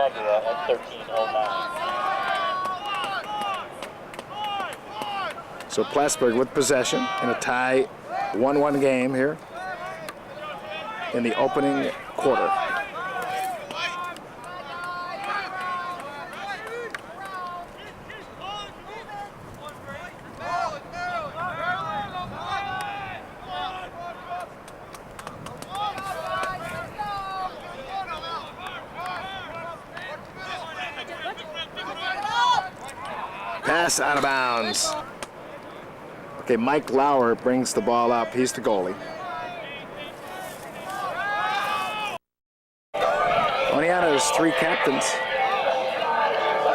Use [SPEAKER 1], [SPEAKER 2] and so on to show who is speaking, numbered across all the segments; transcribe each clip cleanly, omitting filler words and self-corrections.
[SPEAKER 1] Battaglia at 13:09.
[SPEAKER 2] So Plattsburgh with possession in a tie 1-1 game here in the opening quarter. Pass out of bounds. Okay, Mike Lauer brings the ball up. He's the goalie. Oneonta's three captains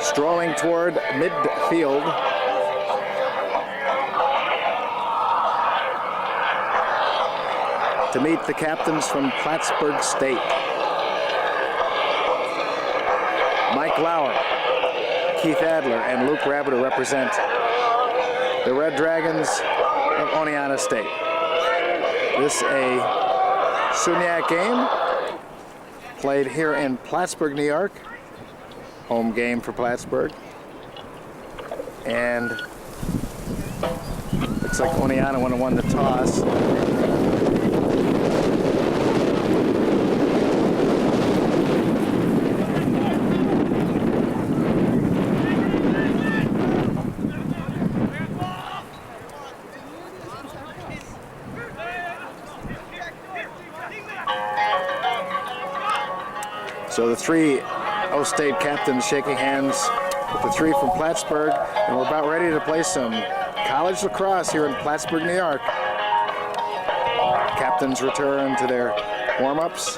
[SPEAKER 2] strolling toward midfield. To meet the captains from Plattsburgh State. Mike Lauer, Keith Adler, and Luke Rabideau represent the Red Dragons of Oneonta State. This a SUNYAC game played here in Plattsburgh, New York. Home game for Plattsburgh. And looks like Oneonta would have won the toss. So the three O-State captains shaking hands with the three from Plattsburgh, and we're about ready to play some college lacrosse here in Plattsburgh, New York. Captains return to their warm-ups,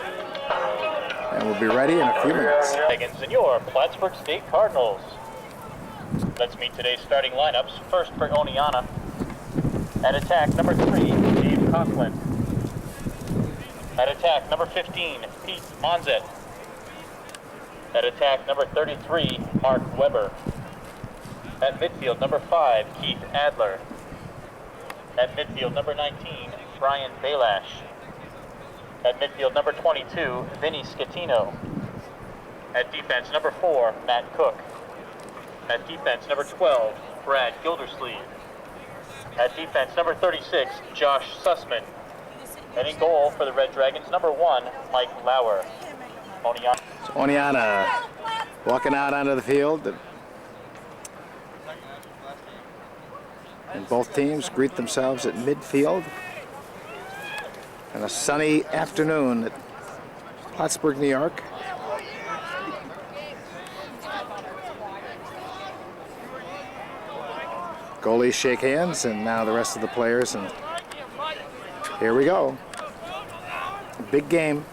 [SPEAKER 2] and we'll be ready in a few minutes.
[SPEAKER 1] Dragons and your Plattsburgh State Cardinals. Let's meet today's starting lineups. First for Oneonta. At attack, number 3, Dave Coughlin. At attack, number 15, Pete Monzet. At attack, number 33, Mark Weber. At midfield, number 5, Keith Adler. At midfield, number 19, Brian Balash. At midfield, number 22, Vinny Scatino. At defense, number 4, Matt Cook. At defense, number 12, Brad Gildersleeve. At defense, number 36, Josh Sussman. And in goal for the Red Dragons, number 1, Mike Lauer. Oneonta.
[SPEAKER 2] So Oneonta walking out onto the field. And both teams greet themselves at midfield. And a sunny afternoon at Plattsburgh, New York. Goalies shake hands, and now the rest of the players, and here we go. Big game.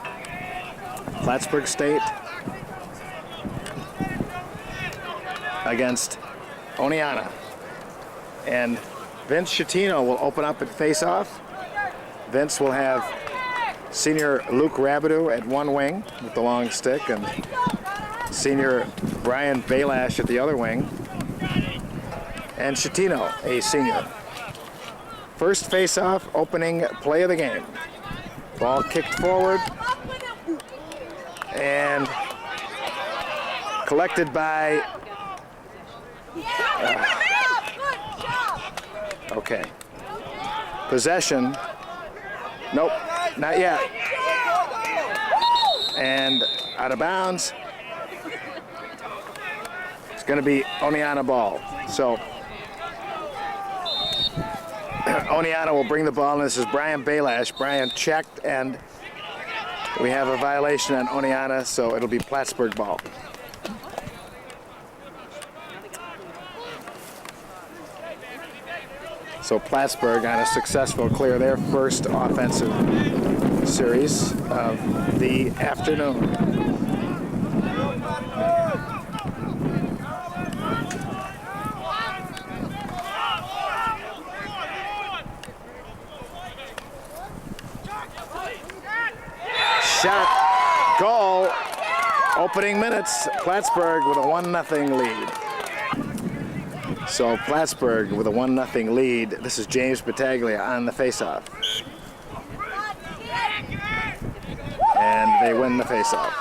[SPEAKER 2] Plattsburgh State against Oneonta. And Vince Scatino will open up at face-off. Vince will have senior Luke Rabideau at one wing with the long stick, and senior Brian Balash at the other wing. And Scatino, a senior. First face-off, opening play of the game. Ball kicked forward and collected by okay. Possession. Nope, not yet. And out of bounds. It's going to be Oneonta ball. So Oneonta will bring the ball, and this is Brian Balash. Brian checked, and we have a violation on Oneonta, so it'll be Plattsburgh ball. So Plattsburgh on a successful clear, their first offensive series of the afternoon. Shot, goal, opening minutes, Plattsburgh with a 1-0 lead. So Plattsburgh with a 1-0 lead. This is James Battaglia on the faceoff. And they win the faceoff.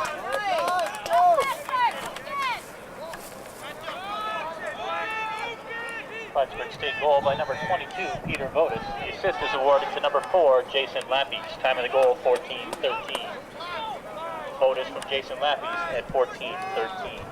[SPEAKER 1] Plattsburgh State goal by number 22, Peter Votis. The assist is awarded to number 4, Jason Lappies. Time of the goal, 14:13. Votis from Jason Lappies at 14:13.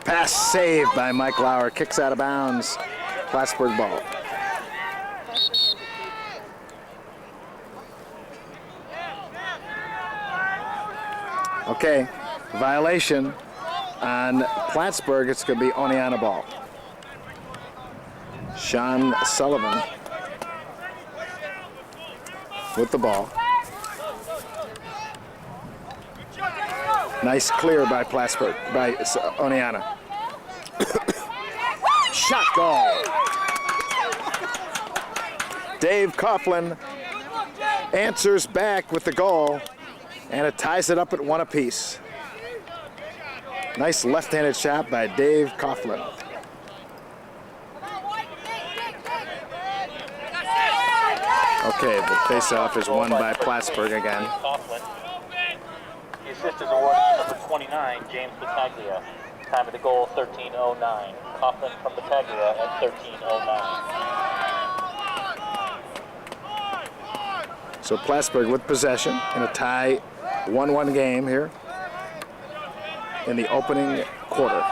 [SPEAKER 2] Pass saved by Mike Lauer. Kicks out of bounds. Plattsburgh ball. Okay, violation on Plattsburgh. It's going to be Oneonta ball. Sean Sullivan with the ball. Nice clear by Plattsburgh, by Oneonta. Shot goal. Dave Coughlin answers back with the goal, and it ties it up at 1 apiece. Nice left-handed shot by Dave Coughlin. Okay, the face-off is won by Plattsburgh again.
[SPEAKER 1] The assist is awarded to number 29, James Battaglia. Time of the goal, 13:09. Coughlin from Battaglia at 13:09.
[SPEAKER 2] So Plattsburgh with possession in a tie 1-1 game here in the opening quarter.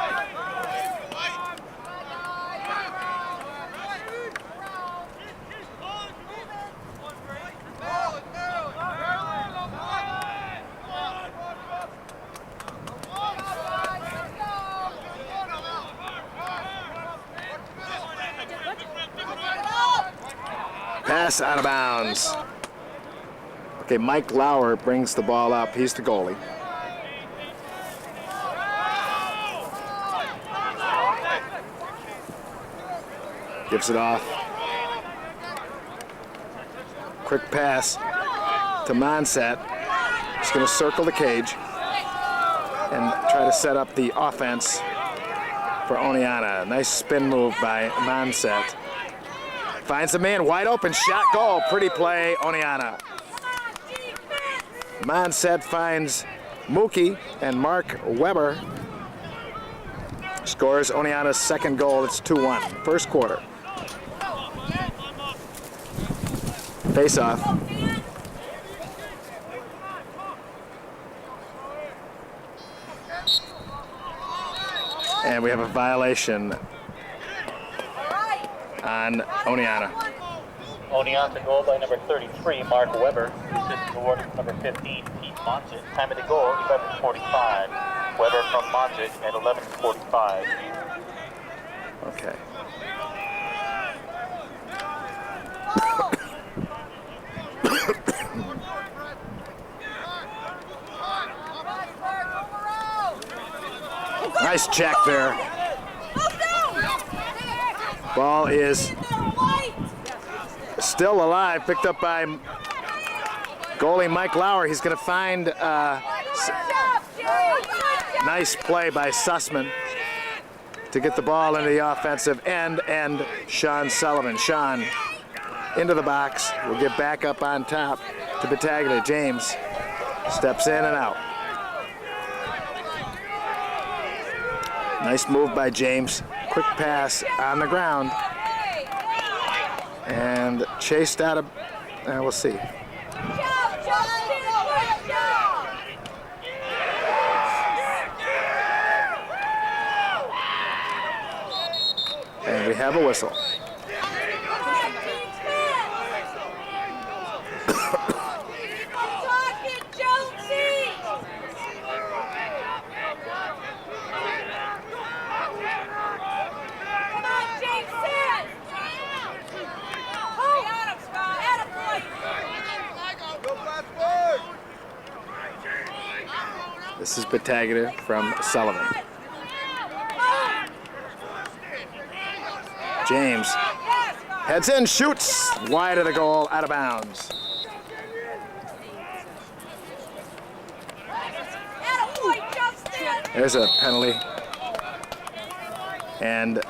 [SPEAKER 2] Pass out of bounds. Okay, Mike Lauer brings the ball up. He's the goalie. Gives it off. Quick pass to Monset. He's going to circle the cage and try to set up the offense for Oneonta. Nice spin move by Monset. Finds the man wide open, shot, goal, pretty play, Oneonta. Monset finds Mookie and Mark Weber. Scores Oneonta's second goal, it's 2-1, first quarter. Face off. And we have a violation on Oneonta.
[SPEAKER 1] Oneonta goal by number 33, Mark Weber. The assist is awarded to number 15, Pete Monset. Time of the goal, 11:45. Weber from Monset at 11:45.
[SPEAKER 2] Okay. Nice check there. Ball is still alive, picked up by goalie Mike Lauer. He's going to find nice play by Sussman to get the ball into the offensive end, and Sean Sullivan. Sean into the box, will get back up on top to Battaglia. James steps in and out. Nice move by James. Quick pass on the ground. And chased out of, we'll see. And we have a whistle. This is Battaglia from Sullivan. James heads in, shoots wide of the goal, out of bounds. There's a penalty. And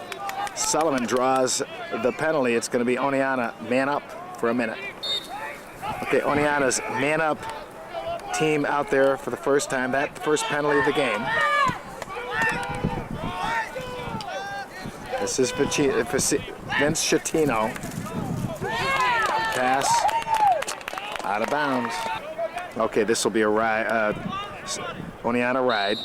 [SPEAKER 2] Sullivan draws the penalty. It's going to be Oneonta man up for a minute. Okay, Oneonta's man up team out there for the first time. That's the first penalty of the game. This is Vince Chatino. Pass out of bounds. Okay, this will be a ride. Oneonta ride.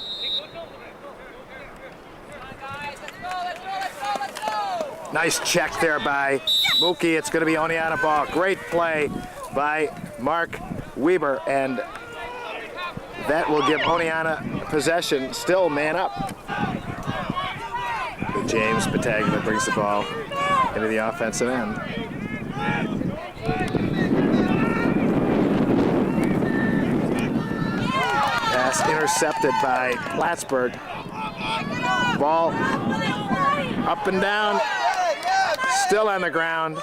[SPEAKER 2] Nice check there by Mookie. It's going to be Oneonta ball. Great play by Mark Weber, and that will give Oneonta possession. Still man up. James Pataglia brings the ball into the offensive end. Pass intercepted by Plattsburgh. Ball up and down, still on the ground,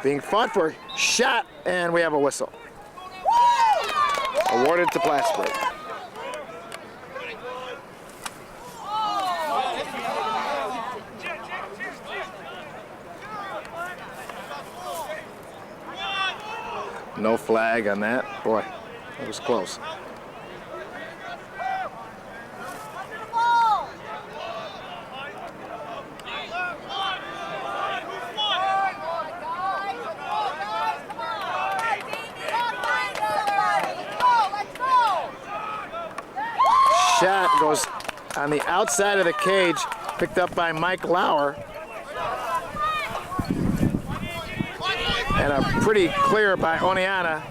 [SPEAKER 2] being fought for, shot, and we have a whistle. Awarded to Plattsburgh. No flag on that. Boy, that was close. Shot goes on the outside of the cage, picked up by Mike Lauer. And a pretty clear by Oneonta.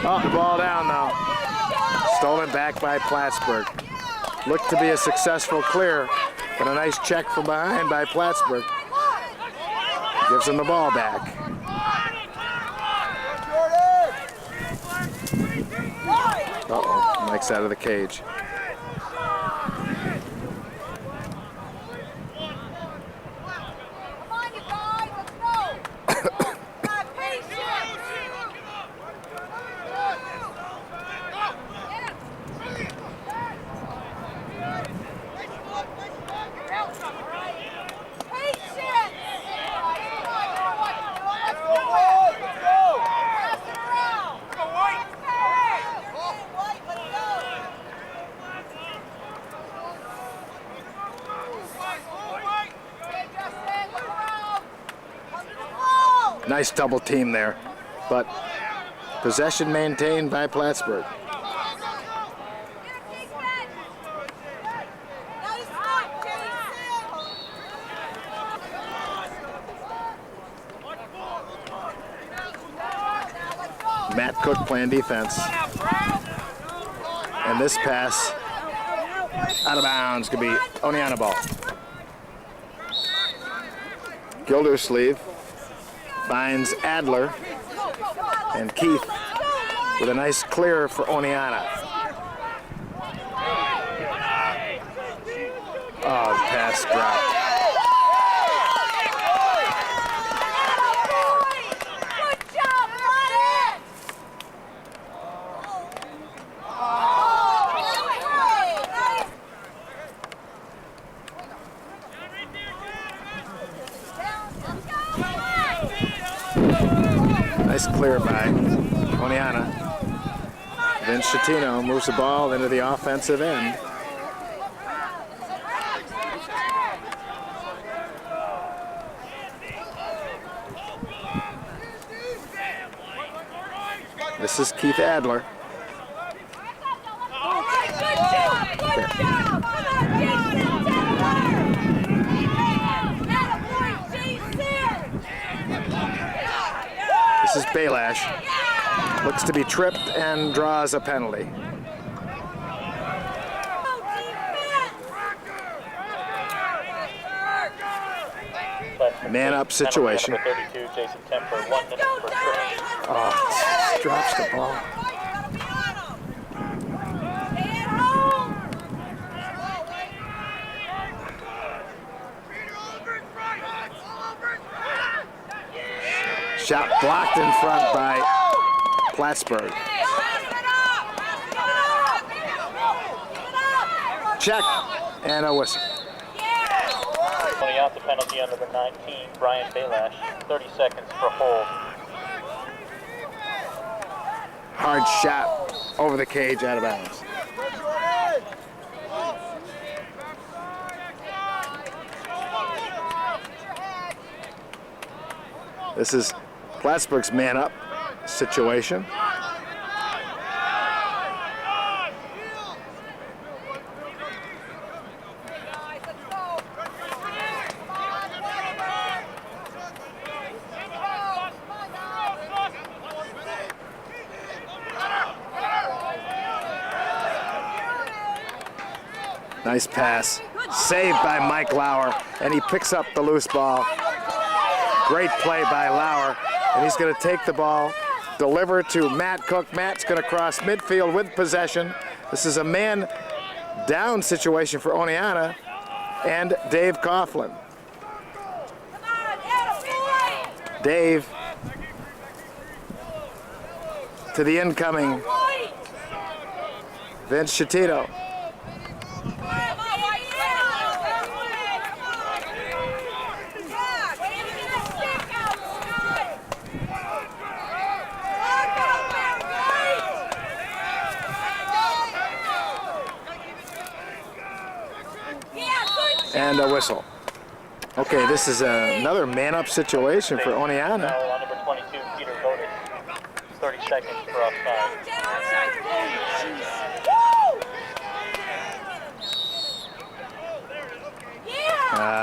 [SPEAKER 2] Oh, the ball down though. Stolen back by Plattsburgh. Looked to be a successful clear, but a nice check from behind by Plattsburgh. Gives him the ball back. Uh-oh, Mike's out of the cage. Nice double team there, but possession maintained by Plattsburgh. Matt Cook playing defense. And this pass out of bounds could be Oneonta ball. Gildersleeve finds Adler, and Keith with a nice clear for Oneonta. Oh, the pass dropped. Nice clear by Oneonta. Vince Chatino moves the ball into the offensive end. This is Keith Adler. This is Belash. Looks to be tripped and draws a penalty. Man up situation.
[SPEAKER 1] Number 32, Jason Temper, 1 minute for scrimmage.
[SPEAKER 2] Oh, drops the ball. Shot blocked in front by Plattsburgh. Check and a whistle.
[SPEAKER 1] Oneonta penalty on number 19, Brian Belash, 30 seconds for hold.
[SPEAKER 2] Hard shot over the cage, out of bounds. This is Plattsburgh's man-up situation. Nice pass, saved by Mike Lauer, and he picks up the loose ball. Great play by Lauer, and he's going to take the ball, deliver to Matt Cook. Matt's going to cross midfield with possession. This is a man down situation for Oneonta and Dave Coughlin. Dave to the incoming Vince Schettino. And a whistle. Okay, this is another man-up situation for Oneonta.
[SPEAKER 1] Now on number 22, Peter Voted. 30 seconds for offside.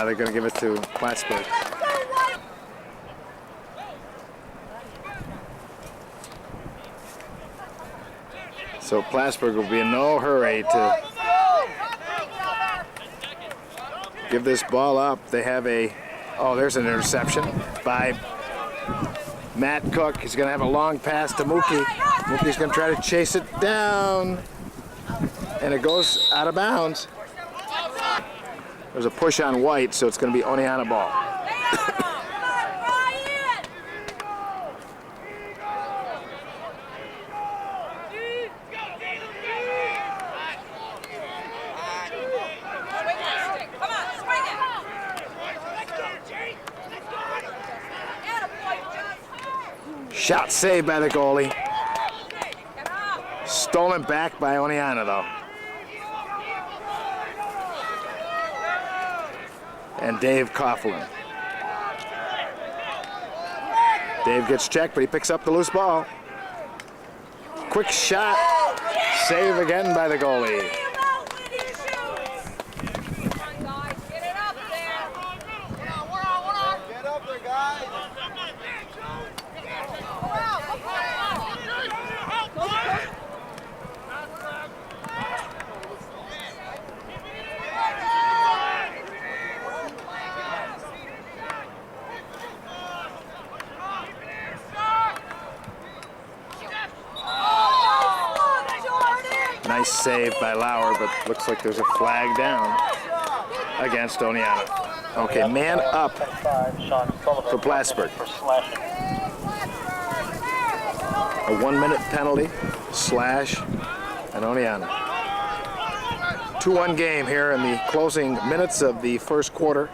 [SPEAKER 2] They're going to give it to Plattsburgh. So Plattsburgh will be in no hurry to give this ball up. They have there's an interception by Matt Cook. He's going to have a long pass to Mookie. Mookie's going to try to chase it down, and it goes out of bounds. There's a push on White, so it's going to be Oneonta ball. Shot saved by the goalie. Stolen back by Oneonta, though. And Dave Coughlin. Dave gets checked, but he picks up the loose ball. Quick shot. Save again by the goalie. Nice save by Lauer, but looks like there's a flag down against Oneonta. Okay, man up for Plattsburgh. A 1-minute penalty, slash, and Oneonta. 2-1 game here in the closing minutes of the first quarter.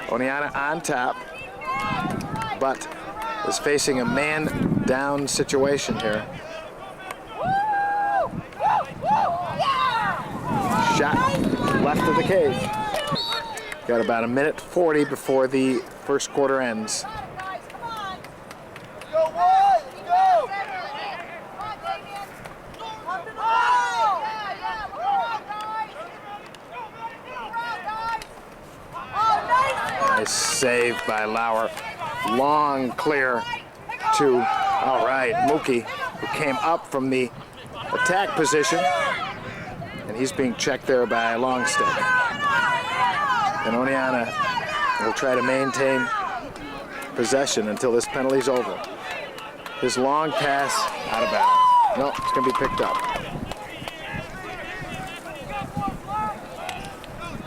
[SPEAKER 2] Oneonta on top, but is facing a man down situation here. Shot left of the cage. Got about 1:40 before the first quarter ends. Nice save by Lauer. Long clear to, all right, Mookie, who came up from the attack position. And he's being checked there by Longstick. And Oneonta will try to maintain possession until this penalty's over. His long pass out of bounds. No, it's going to be picked up.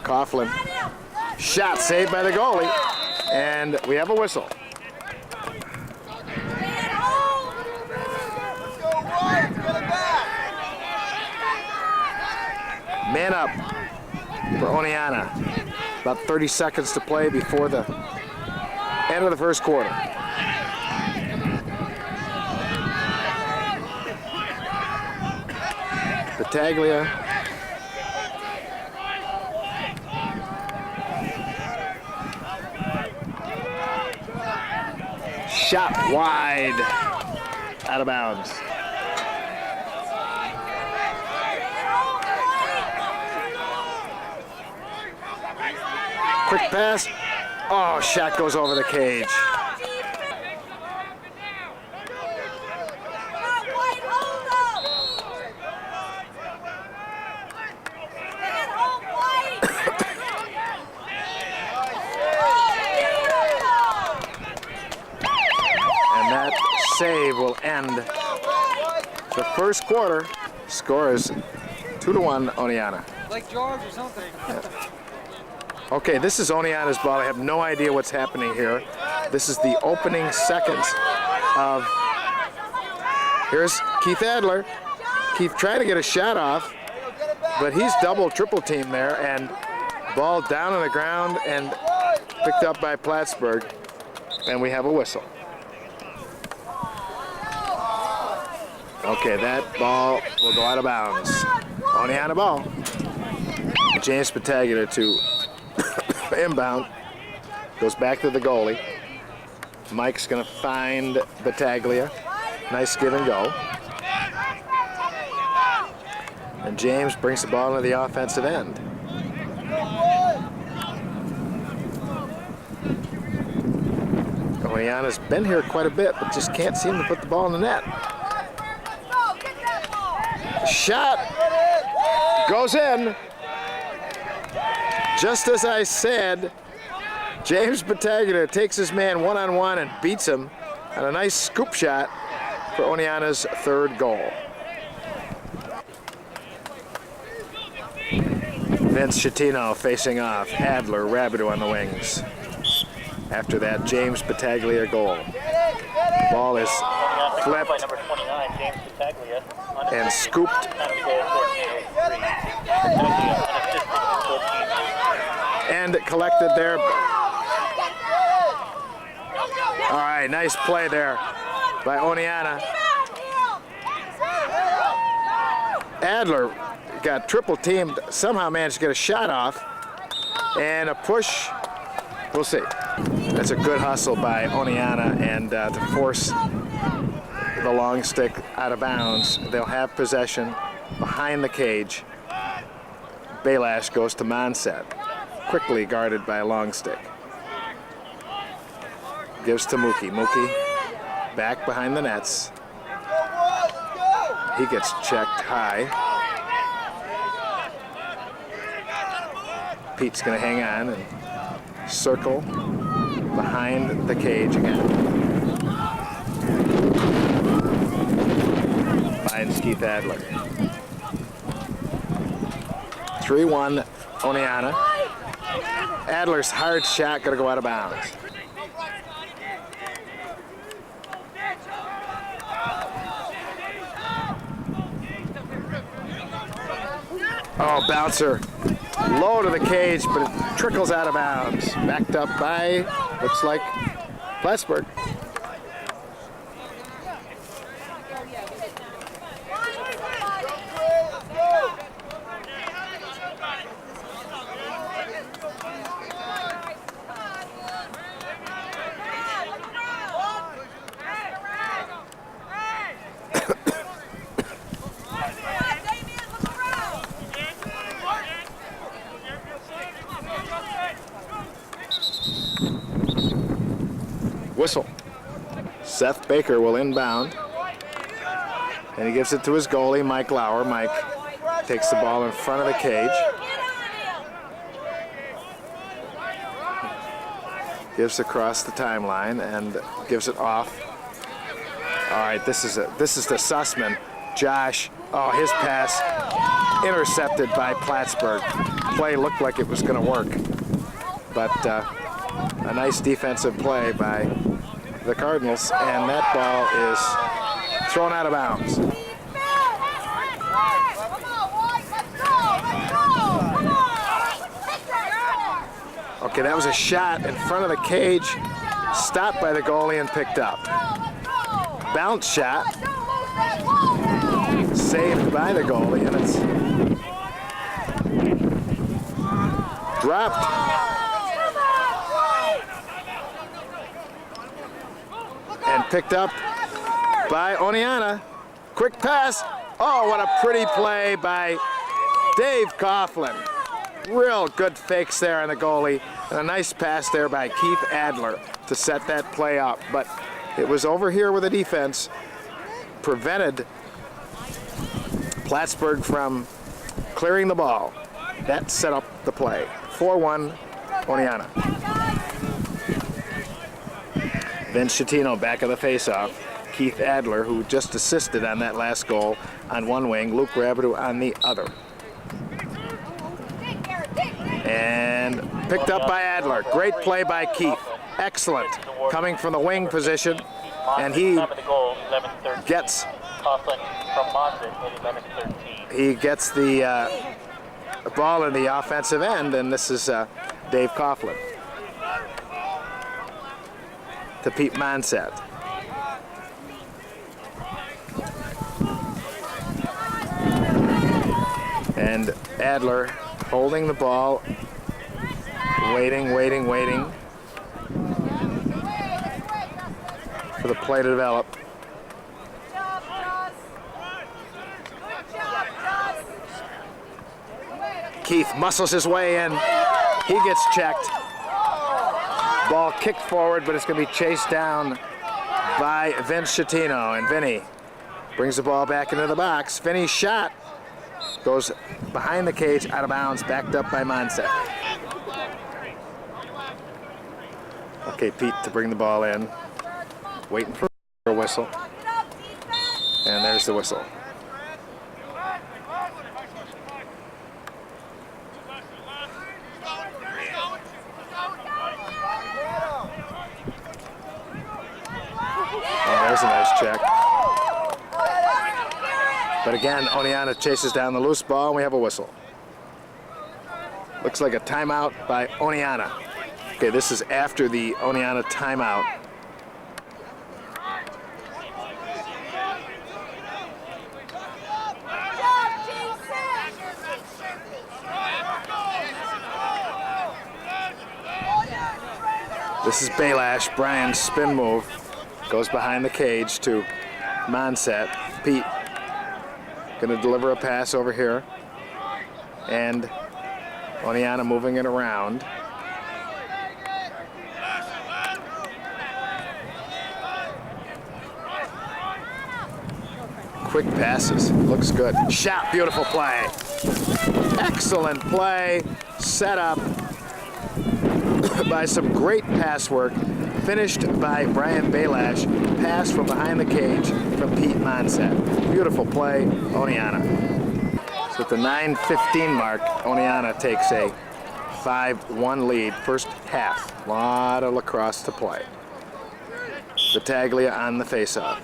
[SPEAKER 2] Coughlin. Shot saved by the goalie. And we have a whistle. Man up for Oneonta. About 30 seconds to play before the end of the first quarter. Battaglia. Shot wide, out of bounds. Quick pass. Oh, shot goes over the cage. And that save will end the first quarter. Score is 2-1 Oneonta.
[SPEAKER 3] Like George or something.
[SPEAKER 2] Yeah. Okay, this is Oneonta's ball. I have no idea what's happening here. This is the opening seconds of... Here's Keith Adler. Keith trying to get a shot off, but he's double, triple team there, and ball down on the ground and picked up by Plattsburgh, and we have a whistle. Okay, that ball will go out of bounds. Oneonta ball. James Battaglia to inbound, goes back to the goalie. Mike's gonna find Battaglia. Nice give and go. And James brings the ball into the offensive end. Oneonta's been here quite a bit, but just can't seem to put the ball in the net. Shot goes in. Just as I said, James Battaglia takes his man one-on-one and beats him on a nice scoop shot for Oneonta's third goal. Vince Schettino facing off. Adler, Rabideau on the wings. After that, James Battaglia goal. Ball is flipped and scooped. And collected there. All right, nice play there by Oneonta. Adler got triple teamed, somehow managed to get a shot off, and a push. We'll see. That's a good hustle by Oneonta, and to force the long stick out of bounds. They'll have possession behind the cage. Belash goes to Monset, quickly guarded by a long stick. Gives to Mookie. Mookie back behind the nets. He gets checked high. Pete's gonna hang on and circle behind the cage again. Finds Keith Adler. 3-1 Oneonta. Adler's hard shot gonna go out of bounds. Oh, bouncer. Low to the cage, but it trickles out of bounds. Backed up by, looks like, Plattsburgh. Whistle. Seth Baker will inbound, and he gives it to his goalie, Mike Lauer. Mike takes the ball in front of the cage. Gives across the timeline and gives it off. All right, this is the Sussman. Josh, oh, his pass intercepted by Plattsburgh. Play looked like it was going to work, but a nice defensive play by the Cardinals, and that ball is thrown out of bounds. Okay, that was a shot in front of the cage, stopped by the goalie and picked up. Bounce shot, saved by the goalie, and it's dropped. And picked up by Oneonta. Quick pass. Oh, what a pretty play by Dave Coughlin. Real good fakes there on the goalie. And a nice pass there by Keith Adler to set that play up. But it was over here with the defense. Prevented Plattsburgh from clearing the ball. That set up the play. 4-1 Oneonta. Vince Schettino back of the faceoff. Keith Adler, who just assisted on that last goal, on one wing. Luke Rabideau on the other. And picked up by Adler. Great play by Keith. Excellent. Coming from the wing position. And he gets the ball in the offensive end, and this is Dave Coughlin to Pete Monset. And Adler holding the ball, waiting for the play to develop. Keith muscles his way in. He gets checked. Ball kicked forward, but it's going to be chased down by Vince Schettino. And Vinny brings the ball back into the box. Vinny's shot goes behind the cage, out of bounds, backed up by Monset. Okay, Pete to bring the ball in. Waiting for a whistle. And there's the whistle. Oh, there's a nice check. But again, Oneonta chases down the loose ball, and we have a whistle. Looks like a timeout by Oneonta. Okay, this is after the Oneonta timeout. This is Baylash. Brian's spin move goes behind the cage to Monset. Pete going to deliver a pass over here. And Oneonta moving it around. Quick passes. Looks good. Shot. Beautiful play. Excellent play. Set up by some great pass work, finished by Brian Baylash. Pass from behind the cage from Pete Monset. Beautiful play, Oneonta. So at the 9:15 mark, Oneonta takes a 5-1 lead. First half. A lot of lacrosse to play. Battaglia on the faceoff.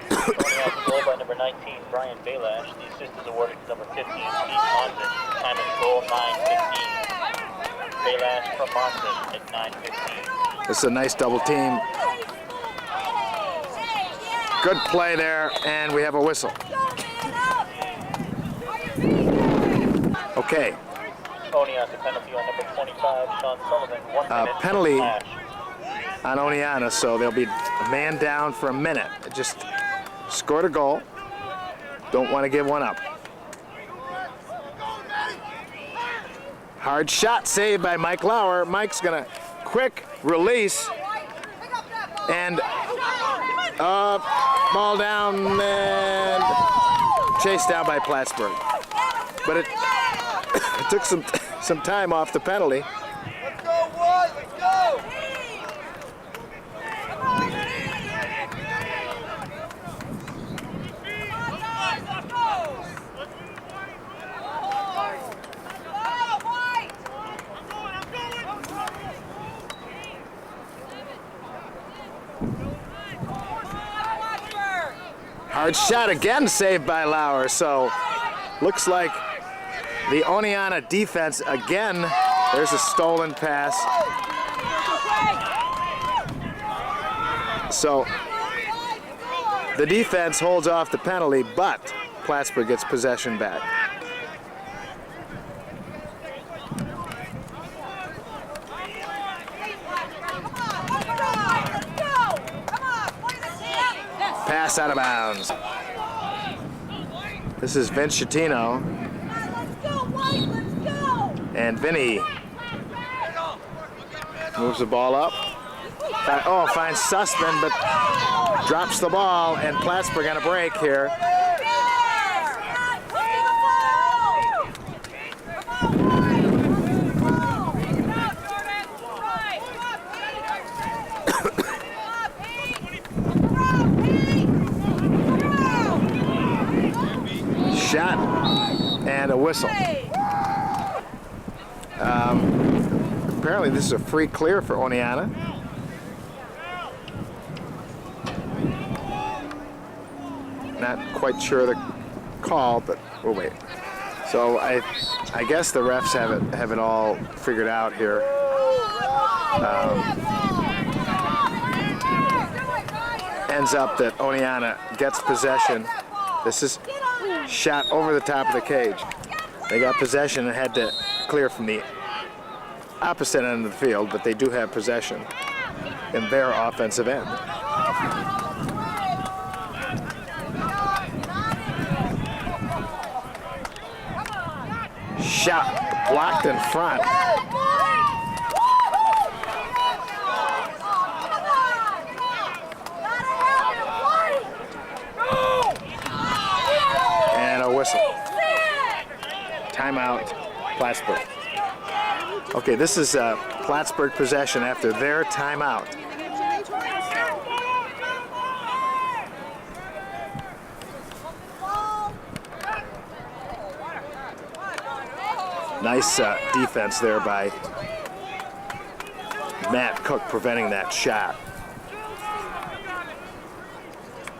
[SPEAKER 1] Oneonta goal by number 19, Brian Baylash. The assist is awarded to number 15, Pete Monset. Time of goal 9:15. Baylash from Monset at 9:15.
[SPEAKER 2] This is a nice double team. Good play there, and we have a whistle. Okay.
[SPEAKER 1] Oneonta penalty on number 25, Sean Sullivan. 1 minute.
[SPEAKER 2] Penalty on Oneonta, so they'll be a man down for a minute. Just scored a goal. Don't want to give one up. Hard shot saved by Mike Lauer. Mike's gonna quick release and ball down and chased down by Plattsburgh. But it took some time off the penalty.
[SPEAKER 3] Let's go, Wood. Let's go.
[SPEAKER 2] Hard shot again, saved by Lauer. So looks like the Oneonta defense again There's a stolen pass. So the defense holds off the penalty, but Plattsburgh gets possession back. Pass out of bounds. This is Vince Schettino. And Vinny moves the ball up. Oh, finds Sussman, but drops the ball, and Plattsburgh on a break here. Shot and a whistle. Apparently this is a free clear for Oneonta. Not quite sure the call, but we'll wait. So I guess the refs have it all figured out here. Ends up that Oneonta gets possession. This is shot over the top of the cage. They got possession and had to clear from the opposite end of the field, but they do have possession in their offensive end. Shot blocked in front. And a whistle. Timeout, Plattsburgh. Okay, this is Plattsburgh possession after their timeout. Nice defense there by Matt Cook preventing that shot.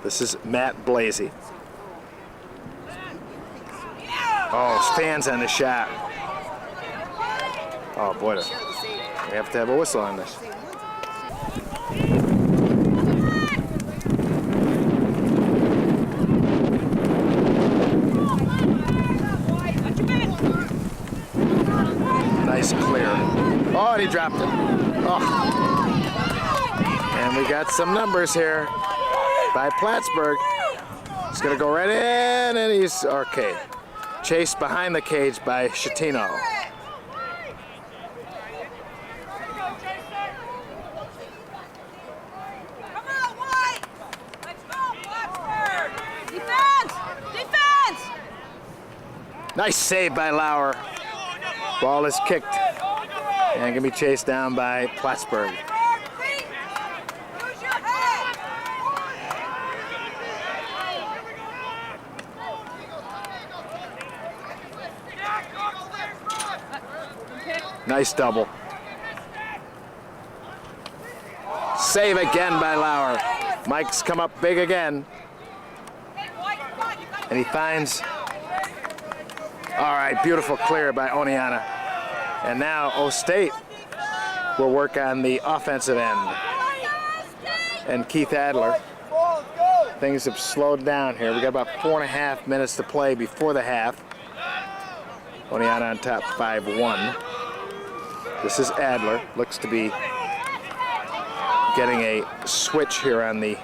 [SPEAKER 2] This is Matt Blasey. Oh, stands on the shot. Oh boy, we have to have a whistle on this. Nice clear. Oh, and he dropped it. Oh. And we got some numbers here by Plattsburgh. He's gonna go right in, and he's okay. Chased behind the cage by Schettino. Nice save by Lauer. Ball is kicked and can be chased down by Plattsburgh. Nice double. Save again by Lauer. Mike's come up big again. And he finds, all right, beautiful clear by Oneonta. And now O-State will work on the offensive end. And Keith Adler. Things have slowed down here. We got about 4.5 minutes to play before the half. Oneonta on top 5-1. This is Adler. Looks to be getting a switch here on the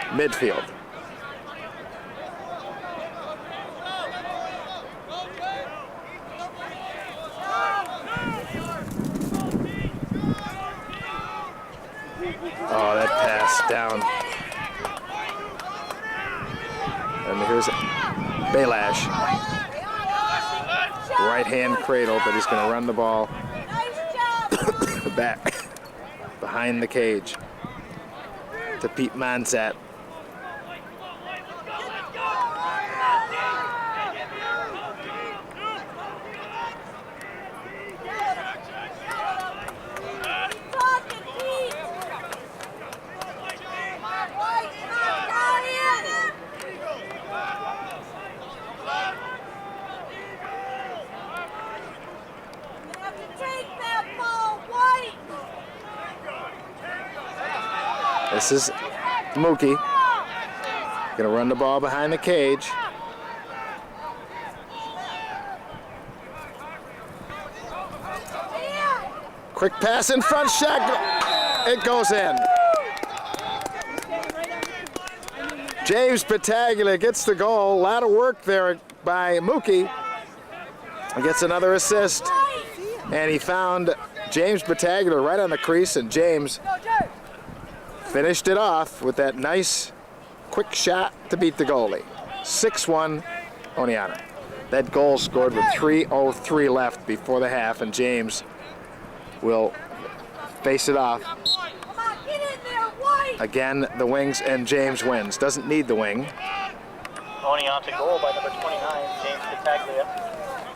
[SPEAKER 2] midfield. Oh, that pass down. And here's Belash. Right hand cradle, but he's going to run the ball back behind the cage to Pete Monsat. This is Mookie. Gonna run the ball behind the cage. Quick pass in front, shot. It goes in. James Battaglia gets the goal. A lot of work there by Mookie. He gets another assist. And he found James Battaglia right on the crease, and James finished it off with that nice quick shot to beat the goalie. 6-1 Oneonta. That goal scored with 3:03 left before the half, and James will face it off. Again, the wings, and James wins. Doesn't need the wing.
[SPEAKER 1] Oneonta goal by number 29, James Battaglia.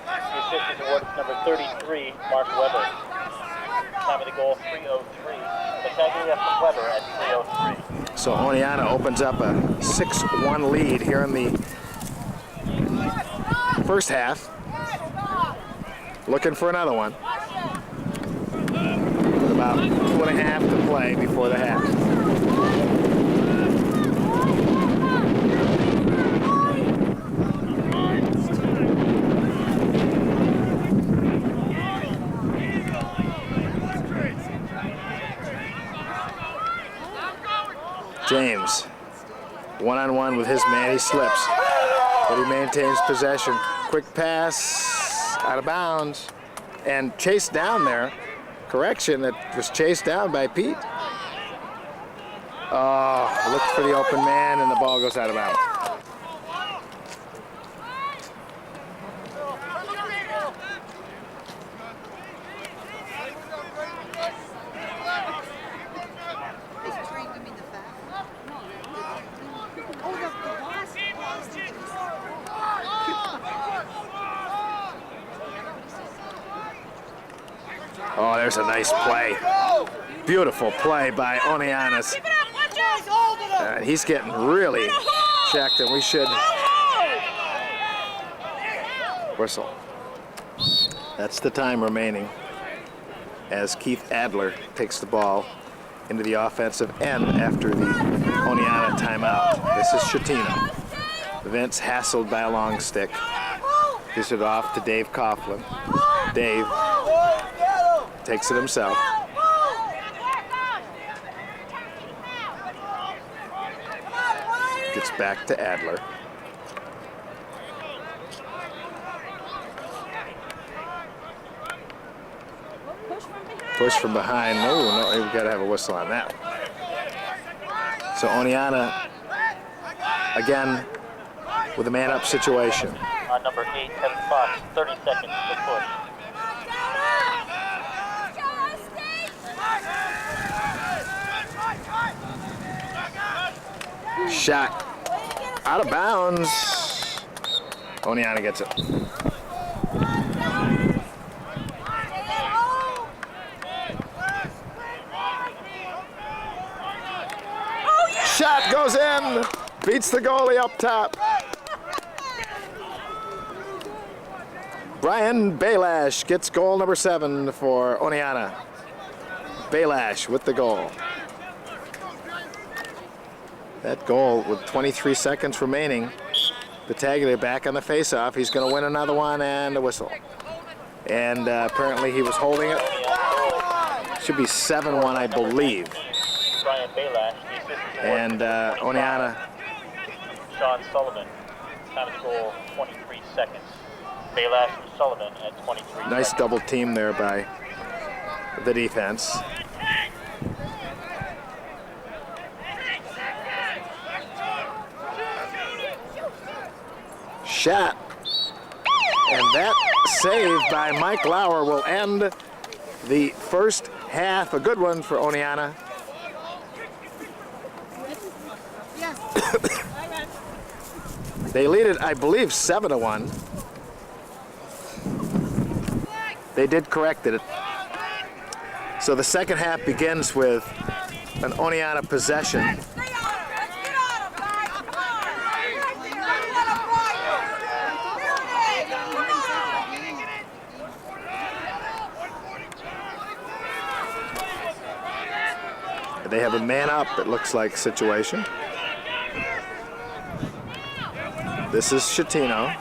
[SPEAKER 1] The assist is awarded to number 33, Mark Weber. Time of the goal, 3:03. Battaglia from Weber at 3:03.
[SPEAKER 2] So Oneonta opens up a 6-1 lead here in the first half. Looking for another one. With about 2.5 to play before the half. James, one-on-one with his man, he slips, but he maintains possession. Quick pass, out of bounds, and chased down there. Correction, it was chased down by Pete. Oh, looked for the open man, and the ball goes out of bounds. Oh, there's a nice play. Beautiful play by Oneonta's. He's getting really checked, and we should whistle. That's the time remaining as Keith Adler takes the ball into the offensive end after the Oneonta timeout. This is Schettino. Vince hassled by a long stick. Gives it off to Dave Coughlin. Dave takes it himself. Gets back to Adler. Push from behind. Oh, no, we've got to have a whistle on that one. So Oneonta, again, with a man-up situation.
[SPEAKER 1] On number 8, Kevin Fox, 30 seconds to push.
[SPEAKER 2] Shot out of bounds. Oneonta gets it. Shot goes in. Beats the goalie up top. Brian Belash gets goal number 7 for Oneonta. Belash with the goal. That goal with 23 seconds remaining. Battaglia back on the face-off. He's going to win another one, and a whistle. And apparently he was holding it. Should be 7-1, I believe.
[SPEAKER 1] Brian Belash, the assistant.
[SPEAKER 2] And Oneonta.
[SPEAKER 1] Sean Sullivan, time of the goal, 23 seconds. Belash and Sullivan at 23
[SPEAKER 2] Nice
[SPEAKER 1] seconds.
[SPEAKER 2] double team there by the defense. Shot. And that save by Mike Lauer will end the first half. A good one for Oneonta. They lead it, I believe, 7-1. They did correct it. So the second half begins with an Oneonta possession. They have a man up, it looks like, situation. This is Schettino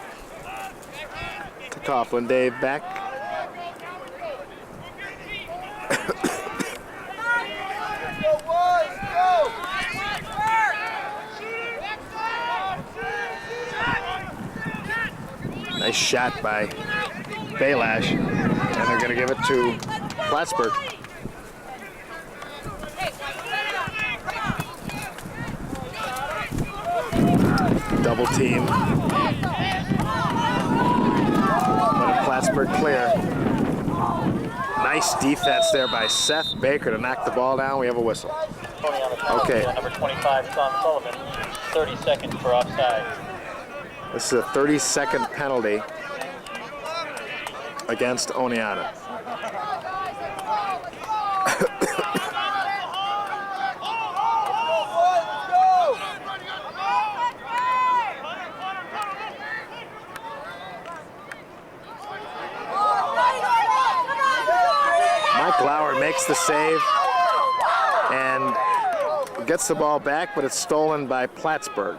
[SPEAKER 2] to Coughlin. Dave back. Nice shot by Baylash, and they're going to give it to Plattsburgh. Double team. But Plattsburgh clear. Nice defense there by Seth Baker to knock the ball down. We have a whistle. Okay.
[SPEAKER 1] Number 25, Sean Sullivan. 30 seconds for offside.
[SPEAKER 2] This is a 30-second penalty against Oneonta. Mike Lauer makes the save and gets the ball back, but it's stolen by Plattsburgh.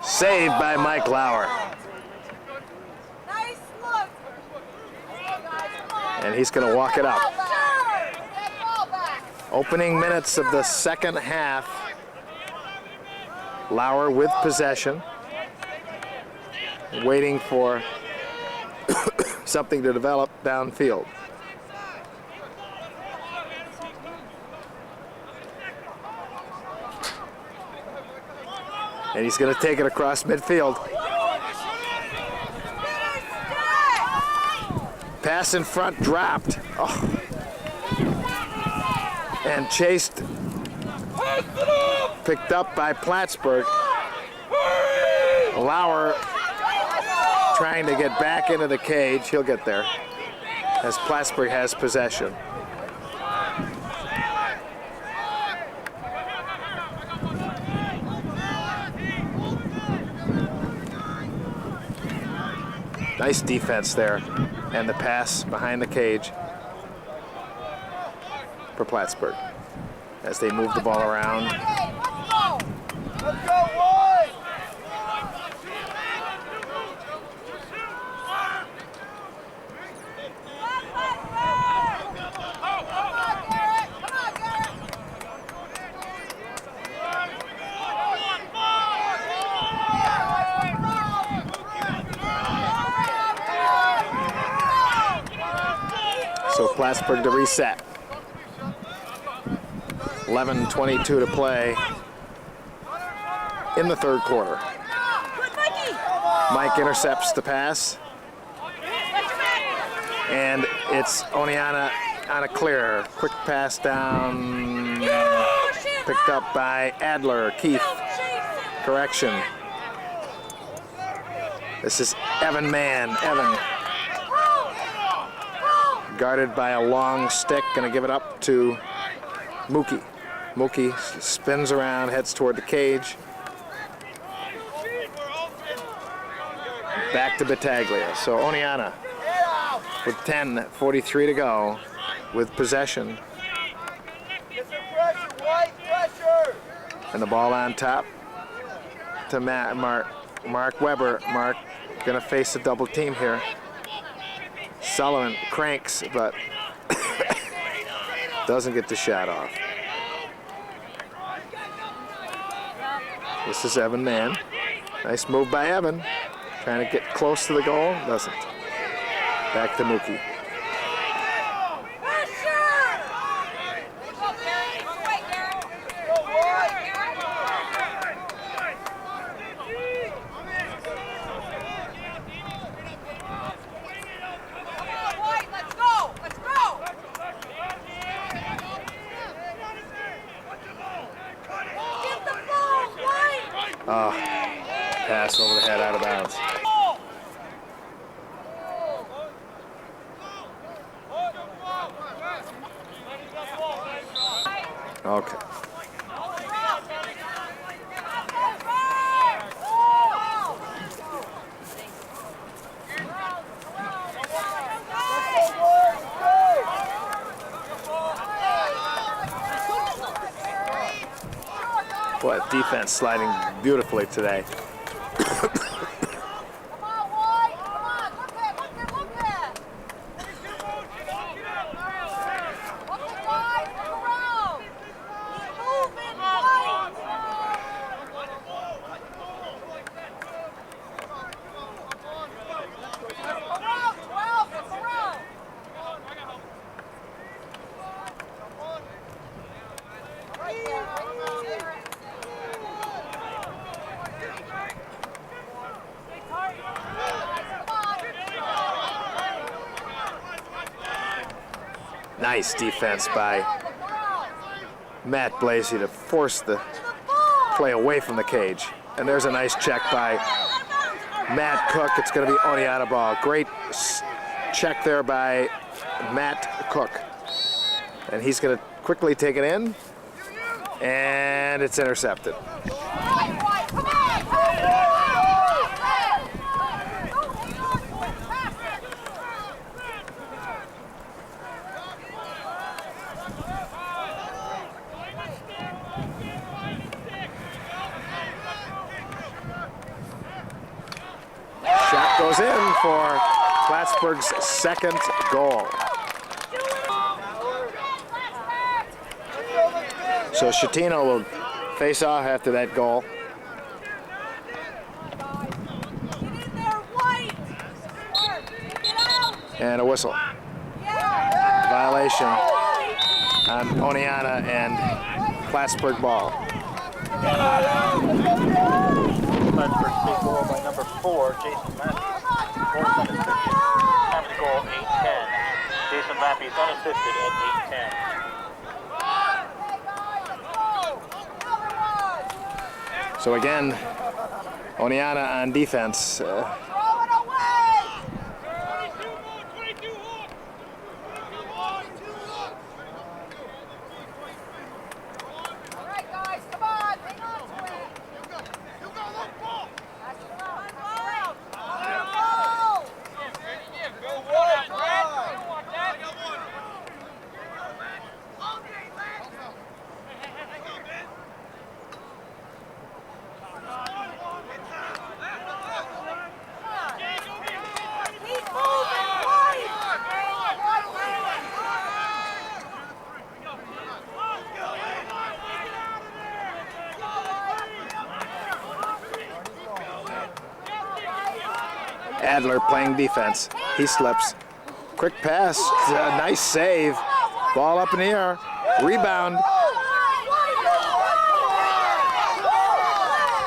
[SPEAKER 2] Saved by Mike Lauer.
[SPEAKER 4] Nice look.
[SPEAKER 2] And he's going to walk it up. Opening minutes of the second half. Lauer with possession. Waiting for something to develop downfield. And he's going to take it across midfield. Pass in front dropped. Oh. And chased, picked up by Plattsburgh. Lauer trying to get back into the cage. He'll get there as Plattsburgh has possession. Nice defense there, and the pass behind the cage for Plattsburgh as they move the ball around.
[SPEAKER 3] Let's go, boys!
[SPEAKER 2] So Plattsburgh to reset. 11:22 to play in the third quarter. Mike intercepts the pass. And it's Oneonta on a clear. Quick pass down. Picked up by Adler. Keith. Correction. This is Evan Mann. Evan. Guarded by a long stick. Going to give it up to Mookie. Mookie spins around, heads toward the cage. Back to Battaglia. So Oneonta with 10:43 to go with possession.
[SPEAKER 3] Get some pressure, White, pressure!
[SPEAKER 2] And the ball on top to Mark Weber. Mark gonna face a double team here. Sullivan cranks, but doesn't get the shot off. This is Evan Mann. Nice move by Evan. Trying to get close to the goal, doesn't. Back to Mookie. Oh, pass over the head, out of bounds. Okay. Boy, defense sliding beautifully today. Nice defense by Matt Blasey to force the play away from the cage. And there's a nice check by Matt Cook. It's going to be Oneonta ball. Great check there by Matt Cook. And he's going to quickly take it in. And it's intercepted. Shot goes in for Plattsburgh's second goal. So Schettino will face off after that goal. And a whistle. Violation on Oneonta and Plattsburgh ball.
[SPEAKER 1] Plattsburgh State goal by number 4, Jason Matthews. Fourth unassisted. Time of the goal, 8:10. Jason Matthews unassisted at 8:10.
[SPEAKER 2] So again, Oneonta on defense. Adler playing defense. He slips. Quick pass. Nice save. Ball up in the air. Rebound.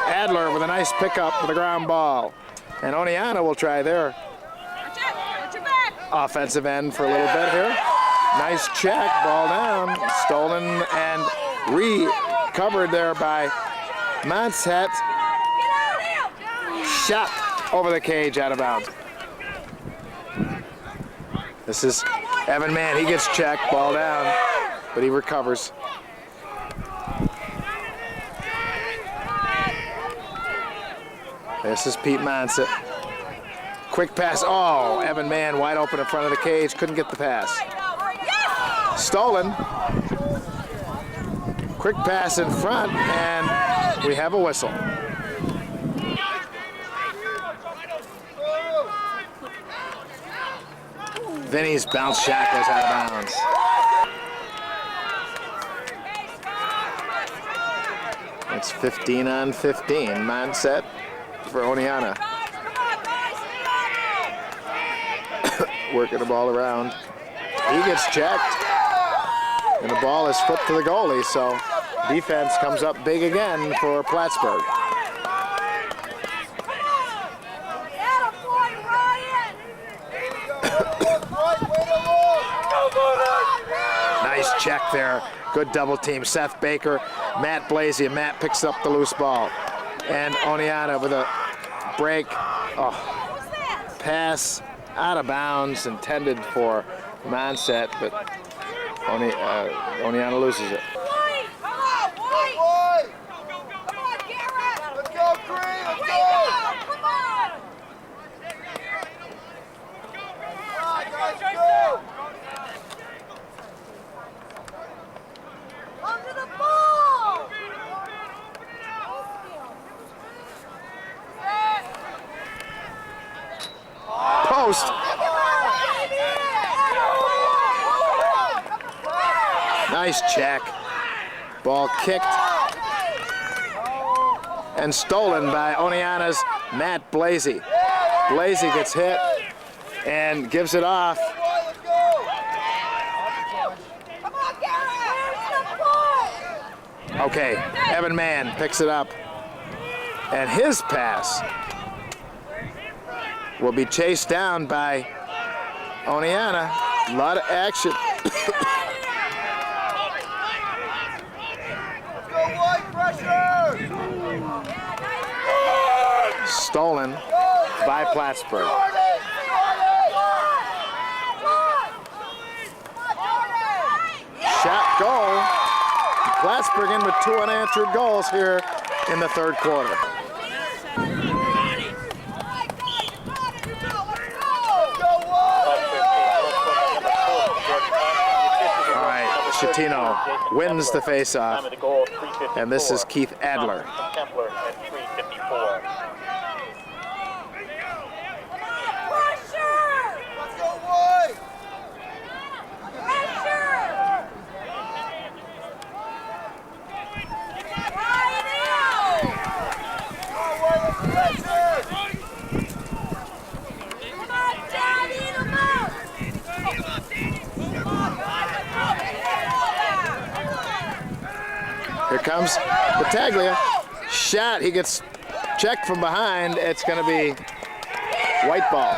[SPEAKER 2] Adler with a nice pickup with a ground ball. And Oneonta will try their offensive end for a little bit here. Nice check. Ball down. Stolen and recovered there by Monset. Shot over the cage, out of bounds. This is Evan Mann. He gets checked, ball down, but he recovers. This is Pete Monset. Quick pass. Oh, Evan Mann wide open in front of the cage. Couldn't get the pass. Stolen. Quick pass in front, and we have a whistle. Vinny's bounce shot goes out of bounds. It's 15 on 15. Monset for Oneonta. Working the ball around. He gets checked. And the ball is flipped to the goalie, so defense comes up big again for Plattsburgh. Nice check there. Good double team. Seth Baker, Matt Blasey, and Matt picks up the loose ball. And Oneonta with a break. Oh, pass out of bounds intended for Monset, but Oneonta loses it. post. Nice check. Ball kicked and stolen by Oneonta's Matt Blasey. Blasey gets hit and gives it off. Okay, Evan Mann picks it up, and his pass will be chased down by Oneonta. A lot of action. Stolen by Plattsburgh. Shot goal. Plattsburgh in with 2 unanswered goals here in the third quarter. All right, Schettino wins the faceoff, and this is Keith Adler. Here comes Battaglia. Shot. He gets checked from behind. It's going to be white ball.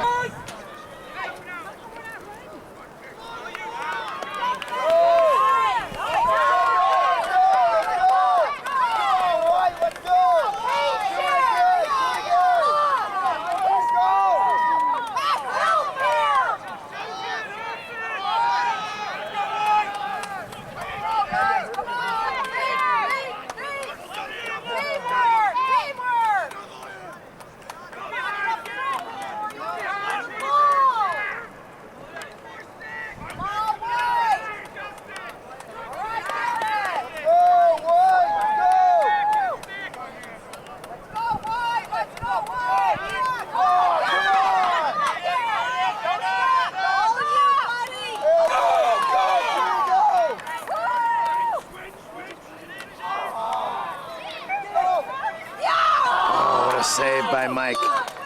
[SPEAKER 2] Save by Mike.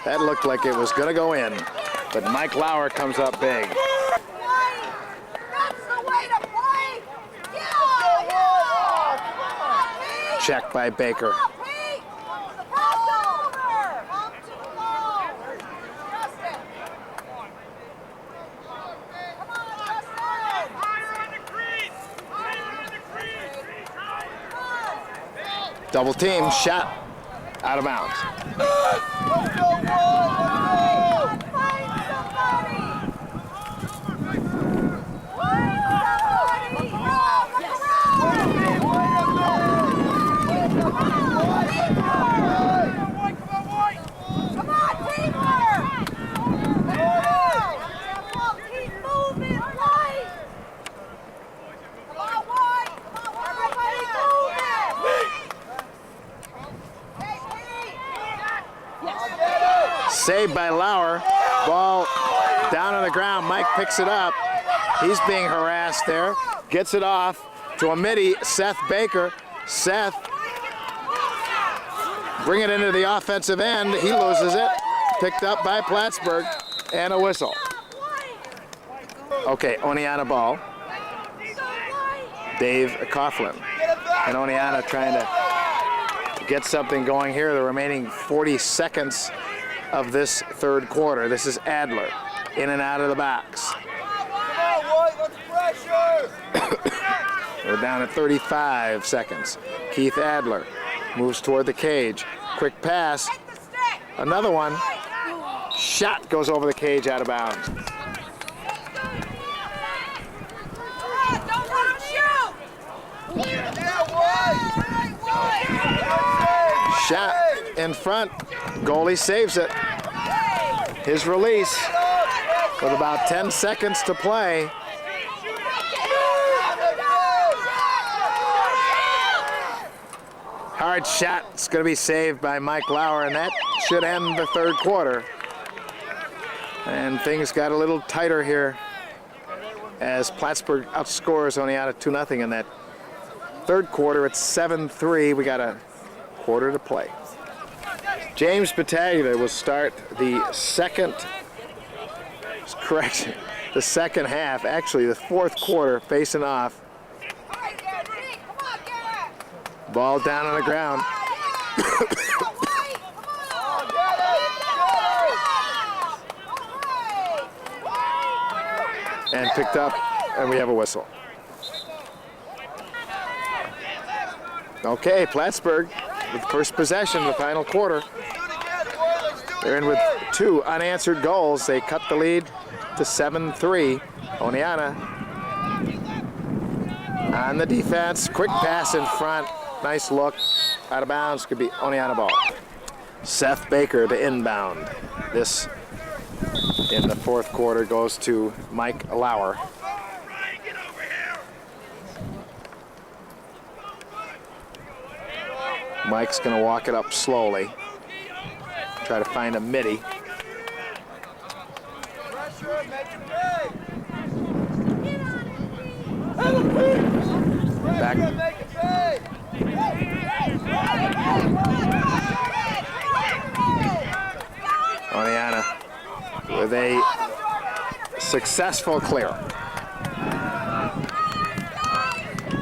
[SPEAKER 2] That looked like it was going to go in, but Mike Lauer comes up big. Check by Baker. Double team, shot out of bounds. Saved by Lauer. Ball down on the ground. Mike picks it up. He's being harassed there. Gets it off to a midi, Seth Baker. Seth bring it into the offensive end. He loses it. Picked up by Plattsburgh, and a whistle. Okay, Oneonta ball. Dave Coughlin. And Oneonta trying to get something going here. The remaining 40 seconds of this third quarter. This is Adler, in and out of the box. We're down at 35 seconds. Keith Adler moves toward the cage. Quick pass. Another one. Shot goes over the cage, out of bounds. Shot in front. Goalie saves it. His release with about 10 seconds to play. Hard shot. It's going to be saved by Mike Lauer, and that should end the third quarter. And things got a little tighter here as Plattsburgh outscores Oneonta 2-0 in that third quarter. It's 7-3. We got a quarter to play. James Battaglia will start the second half, actually the fourth quarter, facing off. Ball down on the ground. And picked up, and we have a whistle. Okay, Plattsburgh with first possession of the final quarter. They're in with 2 unanswered goals. They cut the lead to 7-3. Oneonta on the defense. Quick pass in front. Nice look. Out of bounds. Could be Oneonta ball. Seth Baker to inbound. This in the fourth quarter goes to Mike Lauer. Mike's going to walk it up slowly. Try to find a midi. Back. Oneonta with a successful clear.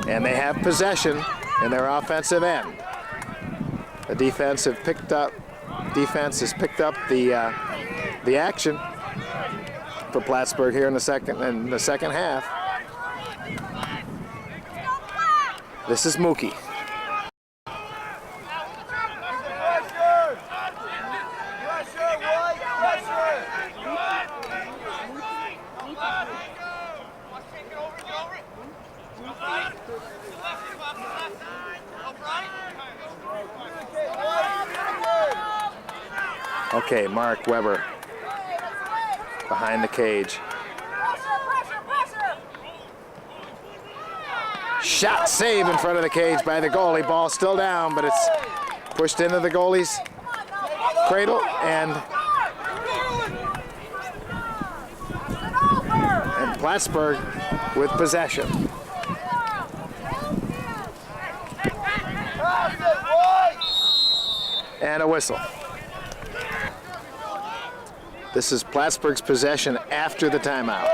[SPEAKER 2] And they have possession in their offensive end. The defense has picked up the action for Plattsburgh here in the second half. This is Mookie. Okay, Mark Weber behind the cage. Shot save in front of the cage by the goalie. Ball still down, but it's pushed into the goalie's cradle, and Plattsburgh with possession. And a whistle. This is Plattsburgh's possession after the timeout.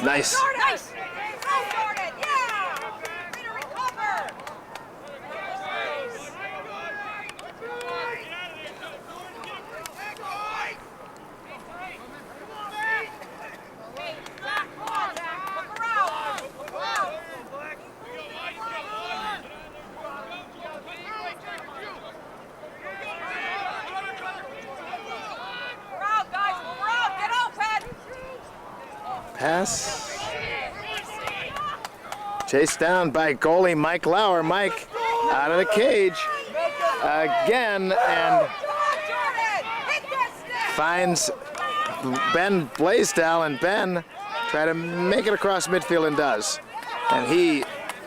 [SPEAKER 2] Nice.
[SPEAKER 4] Nice. Yeah. Way to recover.
[SPEAKER 2] Pass. Chased down by goalie Mike Lauer. Mike out of the cage again and finds Ben Blaisdell, and Ben try to make it across midfield and does. And he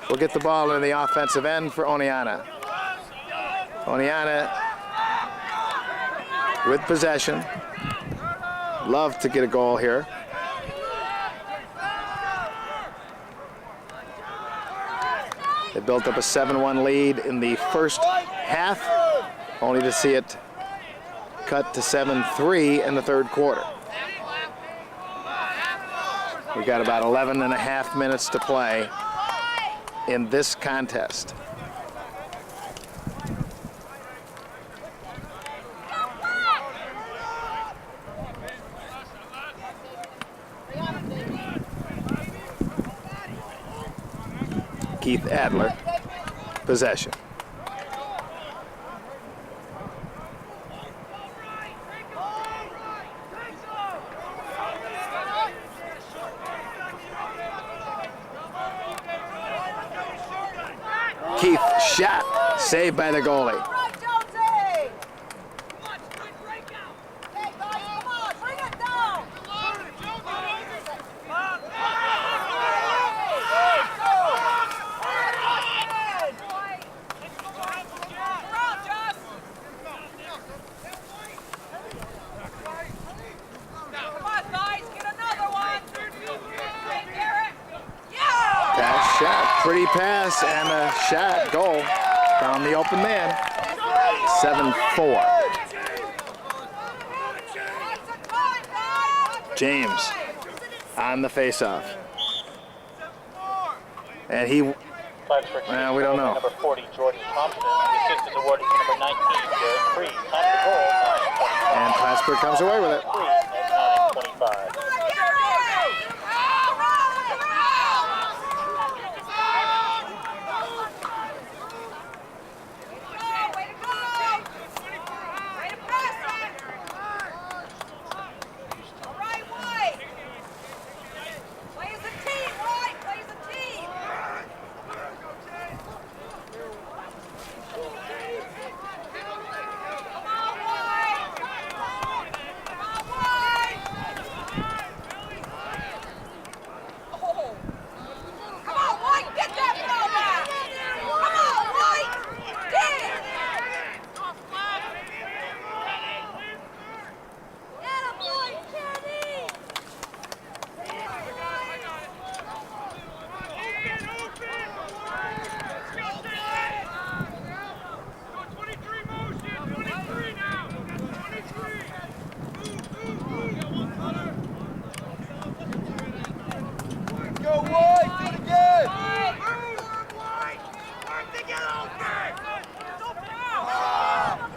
[SPEAKER 2] will get the ball in the offensive end for Oneonta. Oneonta with possession. Love to get a goal here. They built up a 7-1 lead in the first half, only to see it cut to 7-3 in the third quarter. We got about 11 and a half minutes to play in this contest. Keith Adler, possession. Keith shot, saved by the goalie. Pretty pass and a shot, goal, down the open man, 7-4. James on the faceoff. And he, we don't know.
[SPEAKER 1] Number 40, Jordan Thompson. The assist is awarded to number 19, Garrett Free. Time to goal, 9:25.
[SPEAKER 2] And Plattsburgh comes away with it.
[SPEAKER 1] Free at 9:25.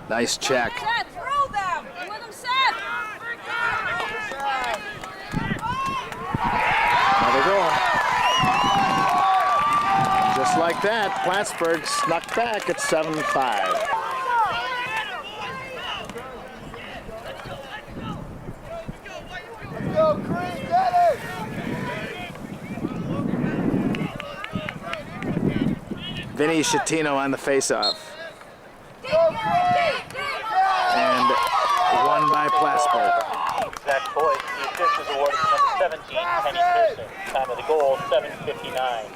[SPEAKER 2] Nice check.
[SPEAKER 4] Throw them. Let them set.
[SPEAKER 2] Another goal. Just like that, Plattsburgh snuck back at 7-5.
[SPEAKER 3] Go, Creed, get it!
[SPEAKER 2] Vinny Schettino on the faceoff. And won by Plattsburgh.
[SPEAKER 1] Zach Boyd, the assist is awarded to number 17, Kenny Pearson. Time of the goal, 7:59.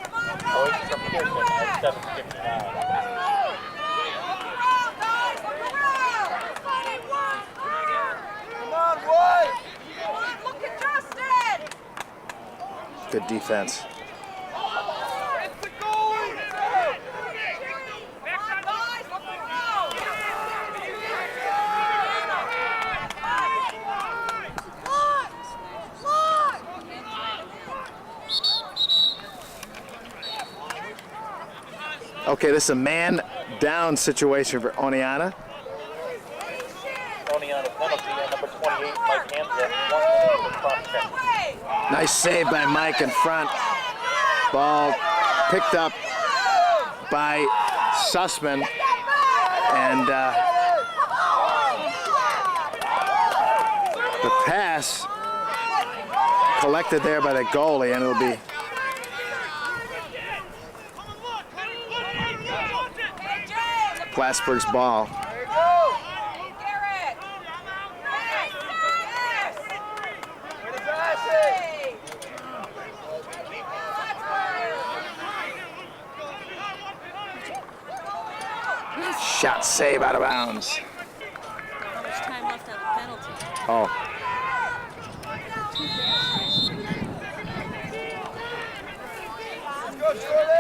[SPEAKER 1] Boyd from Pearson at 7:59.
[SPEAKER 3] Come on, White!
[SPEAKER 4] Look at Justin.
[SPEAKER 2] Good defense. Okay, this is a man-down situation for Oneonta.
[SPEAKER 1] Oneonta penalty on number 28, Mike Hamza. 1 minute for cross check.
[SPEAKER 2] Nice save by Mike in front. Ball picked up by Sussman. And the pass collected there by the goalie, and it'll be Plattsburgh's ball. Shot save out of bounds.
[SPEAKER 5] How much time left on the penalty?
[SPEAKER 2] Oh.
[SPEAKER 3] Go, Jordan!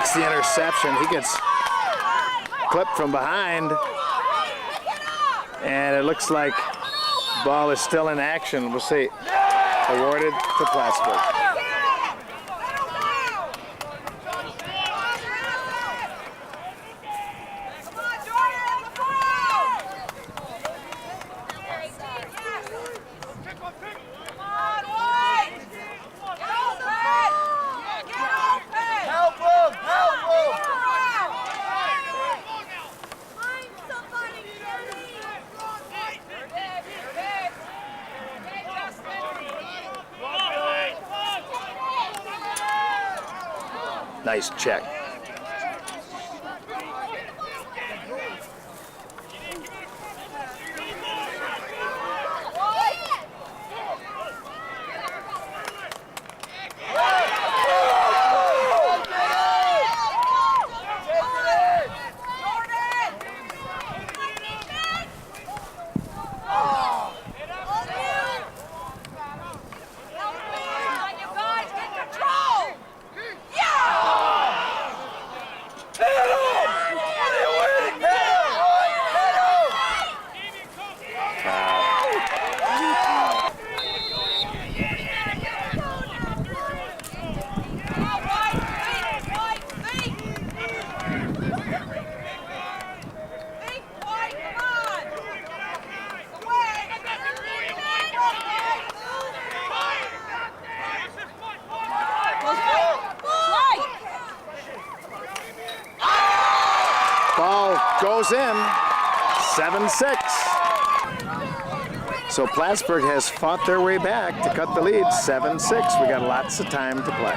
[SPEAKER 2] makes the interception. He gets clipped from behind, and it looks like the ball is still in action. We'll see. Awarded to Plattsburgh. Nice check. Ball goes in, 7-6. So Plattsburgh has fought their way back to cut the lead, 7-6. We got lots of time to play.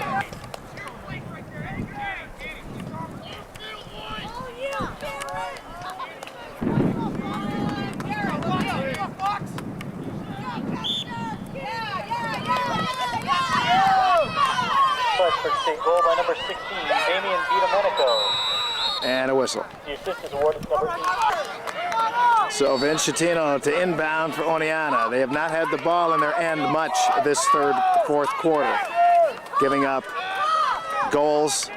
[SPEAKER 1] Plattsburgh State goal by number 16, Damian Vitamenico.
[SPEAKER 2] And a whistle.
[SPEAKER 1] The assist is awarded to number 8.
[SPEAKER 2] So Vince Schettino to inbound for Oneonta. They have not had the ball in their end much this fourth quarter, giving up goals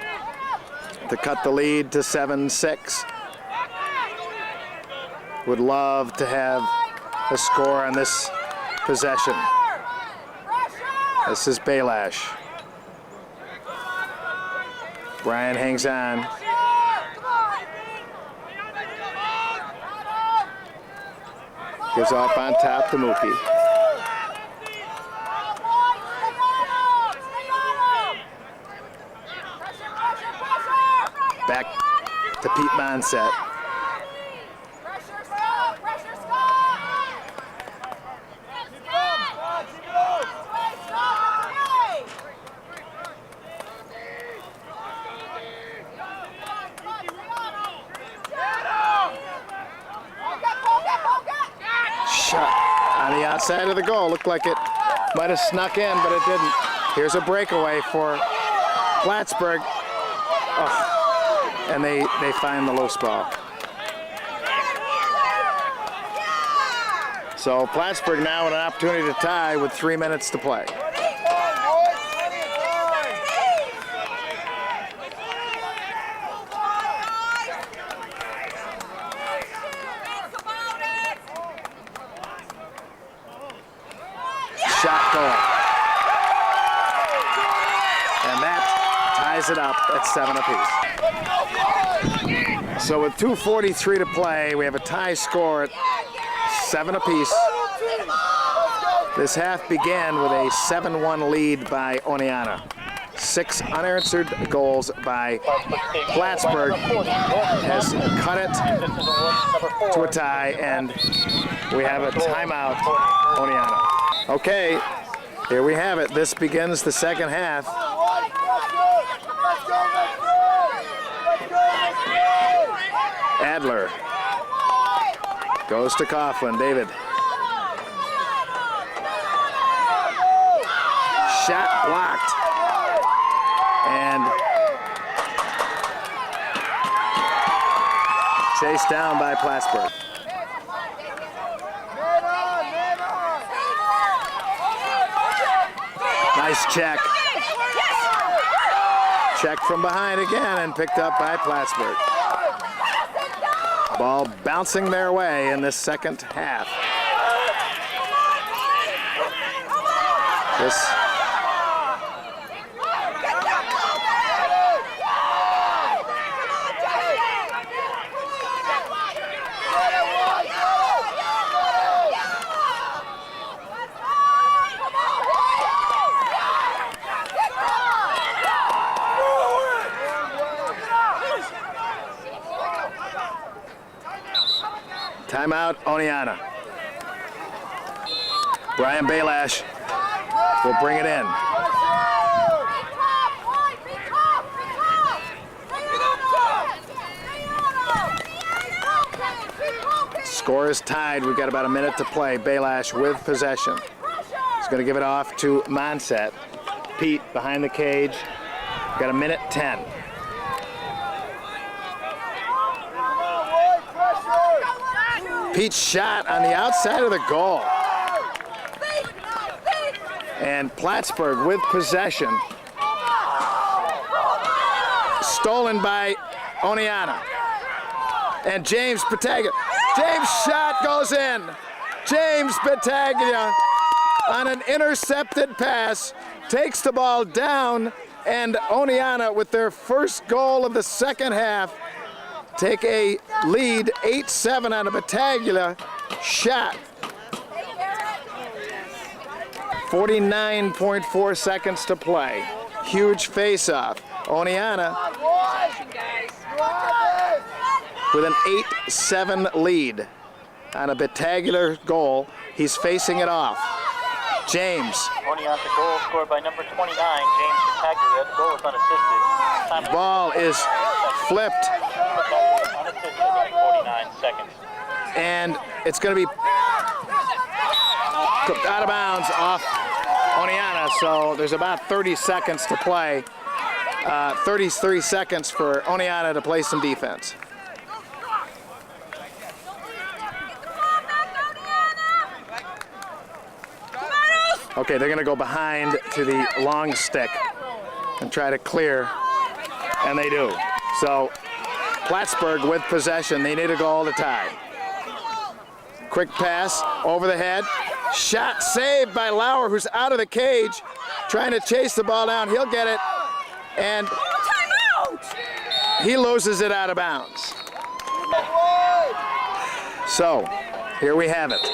[SPEAKER 2] to cut the lead to 7-6. Would love to have a score on this possession. This is Belash. Brian hangs on. Gives off on top to Mookie. Back to Pete Monset. Shot on the outside of the goal. Looked like it might have snuck in, but it didn't. Here's a breakaway for Plattsburgh. Oh, and they find the loose ball. So Plattsburgh now with an opportunity to tie with 3 minutes to play. Shot goal. And that ties it up at 7 apiece. So with 2:43 to play, we have a tie score at 7 apiece. This half began with a 7-1 lead by Oneonta. 6 unanswered goals by Plattsburgh has cut it to a tie, and we have a timeout, Oneonta. Okay, here we have it. This begins the second half. Adler goes to Coughlin. David. Shot blocked. And chased down by Plattsburgh. Nice check. checked from behind again and picked up by Plattsburgh. Ball bouncing their way in this second half. This timeout, Oneonta. Brian Baylash will bring it in. Score is tied. We've got about a minute to play. Baylash with possession. He's going to give it off to Monset. Pete behind the cage. Got a minute 10. Pete's shot on the outside of the goal. And Plattsburgh with possession. Stolen by Oneonta. And James Battaglia. James' shot goes in. James Battaglia on an intercepted pass takes the ball down, and Oneonta with their first goal of the second half take a lead 8-7 on a Battaglia shot. 49.4 seconds to play. Huge face-off. Oneonta with an 8-7 lead on a Battaglia goal. He's facing it off. James.
[SPEAKER 1] Oneonta goal scored by number 29, James Battaglia. The goal is unassisted.
[SPEAKER 2] Ball is flipped.
[SPEAKER 1] Unassisted by 49 seconds.
[SPEAKER 2] And it's going to be out of bounds off Oneonta, so there's about 30 seconds to play. 33 seconds for Oneonta to play some defense. Okay, they're going to go behind to the long stick and try to clear, and they do. So Plattsburgh with possession. They need a goal to tie. Quick pass over the head. Shot saved by Lauer, who's out of the cage, trying to chase the ball down. He'll get it, and he loses it out of bounds. So here we have it.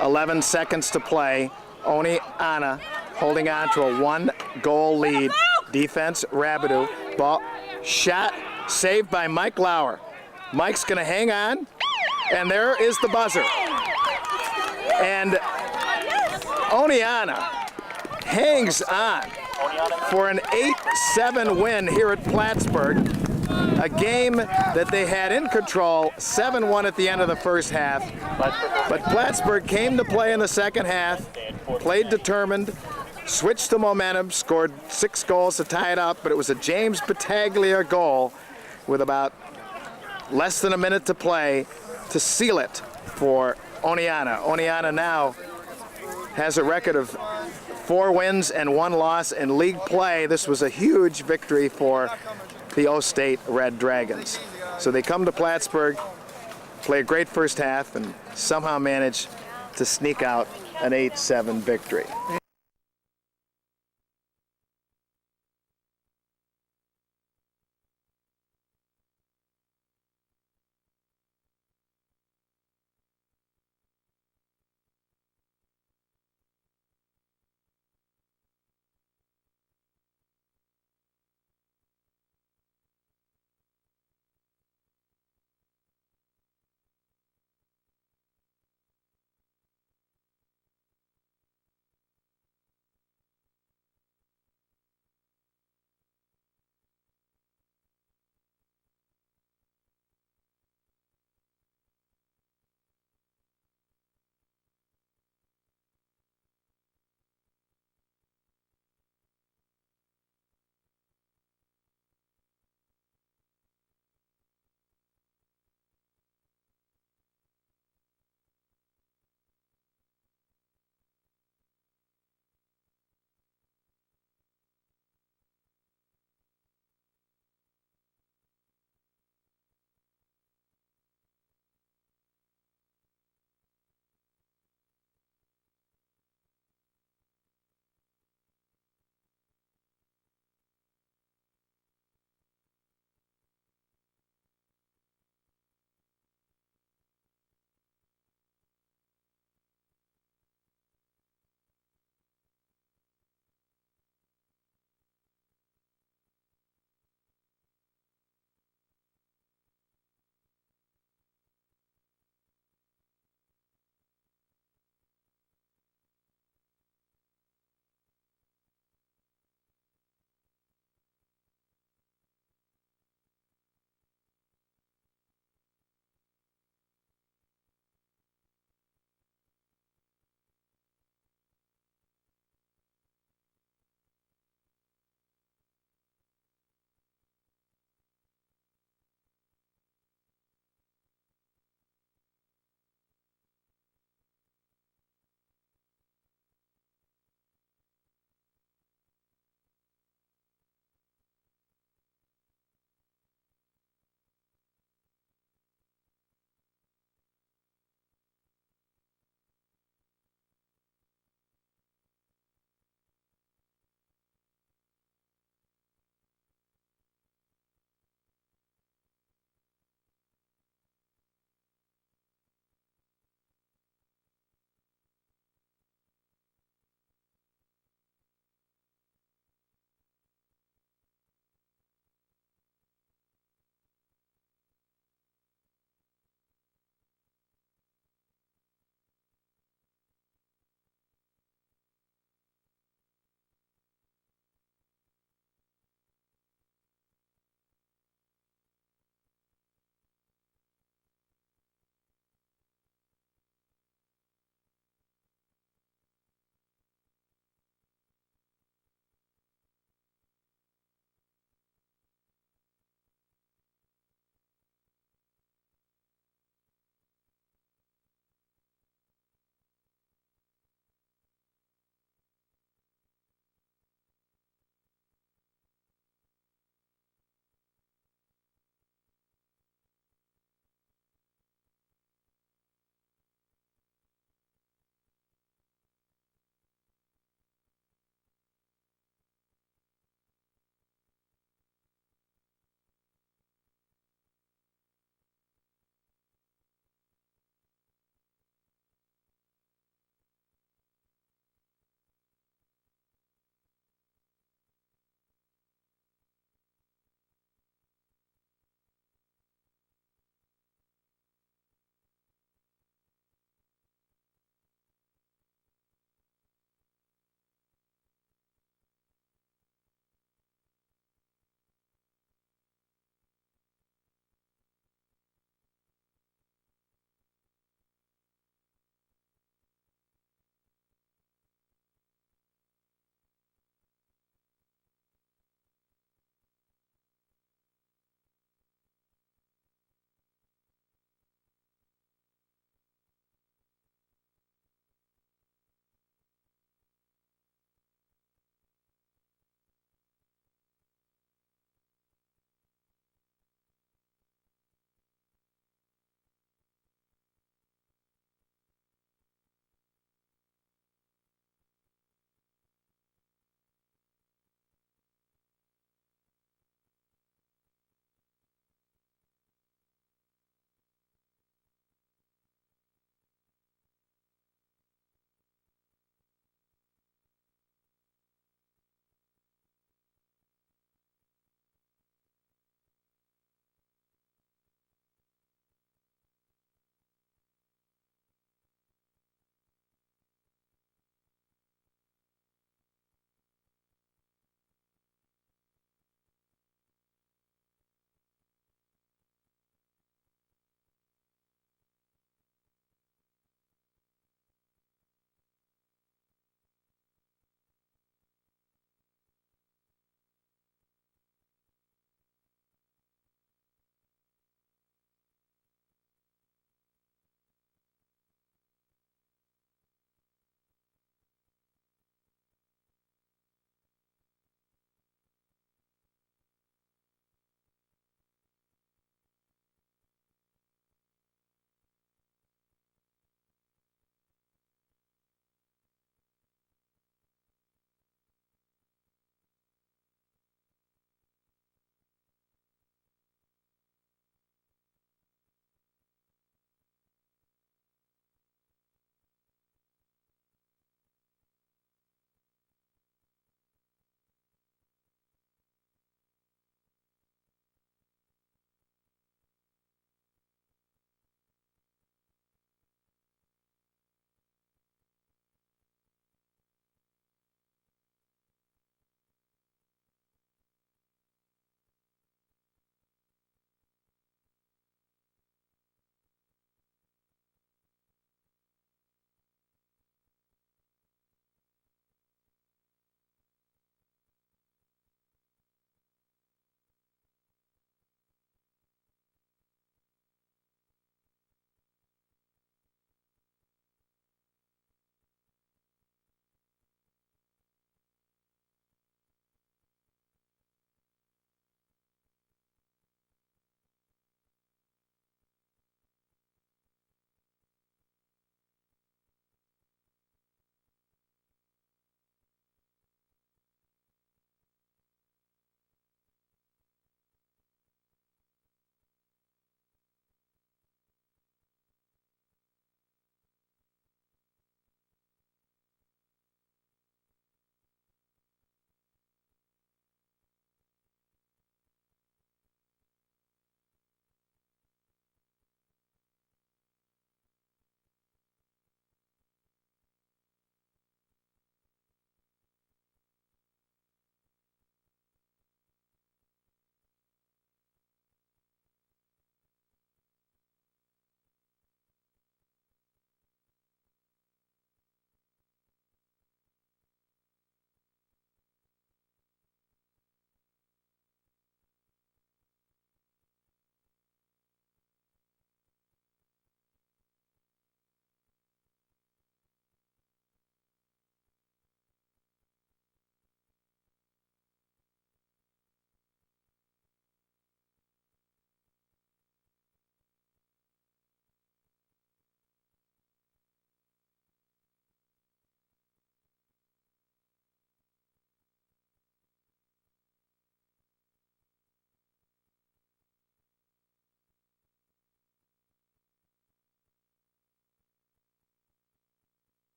[SPEAKER 2] 11 seconds to play. Oneonta holding on to a 1-goal lead. Defense, Rabideau. Ball shot saved by Mike Lauer. Mike's going to hang on, and there is the buzzer. And Oneonta hangs on for an 8-7 win here at Plattsburgh. A game that they had in control, 7-1 at the end of the first half. But Plattsburgh came to play in the second half, played determined, switched the momentum, scored 6 goals to tie it up, but it was a James Battaglia goal with about less than a minute to play to seal it for Oneonta. Oneonta now has a record of 4 wins and 1 loss in league play. This was a huge victory for the O-State Red Dragons. So they come to Plattsburgh, play a great first half, and somehow manage to sneak out an 8-7 victory.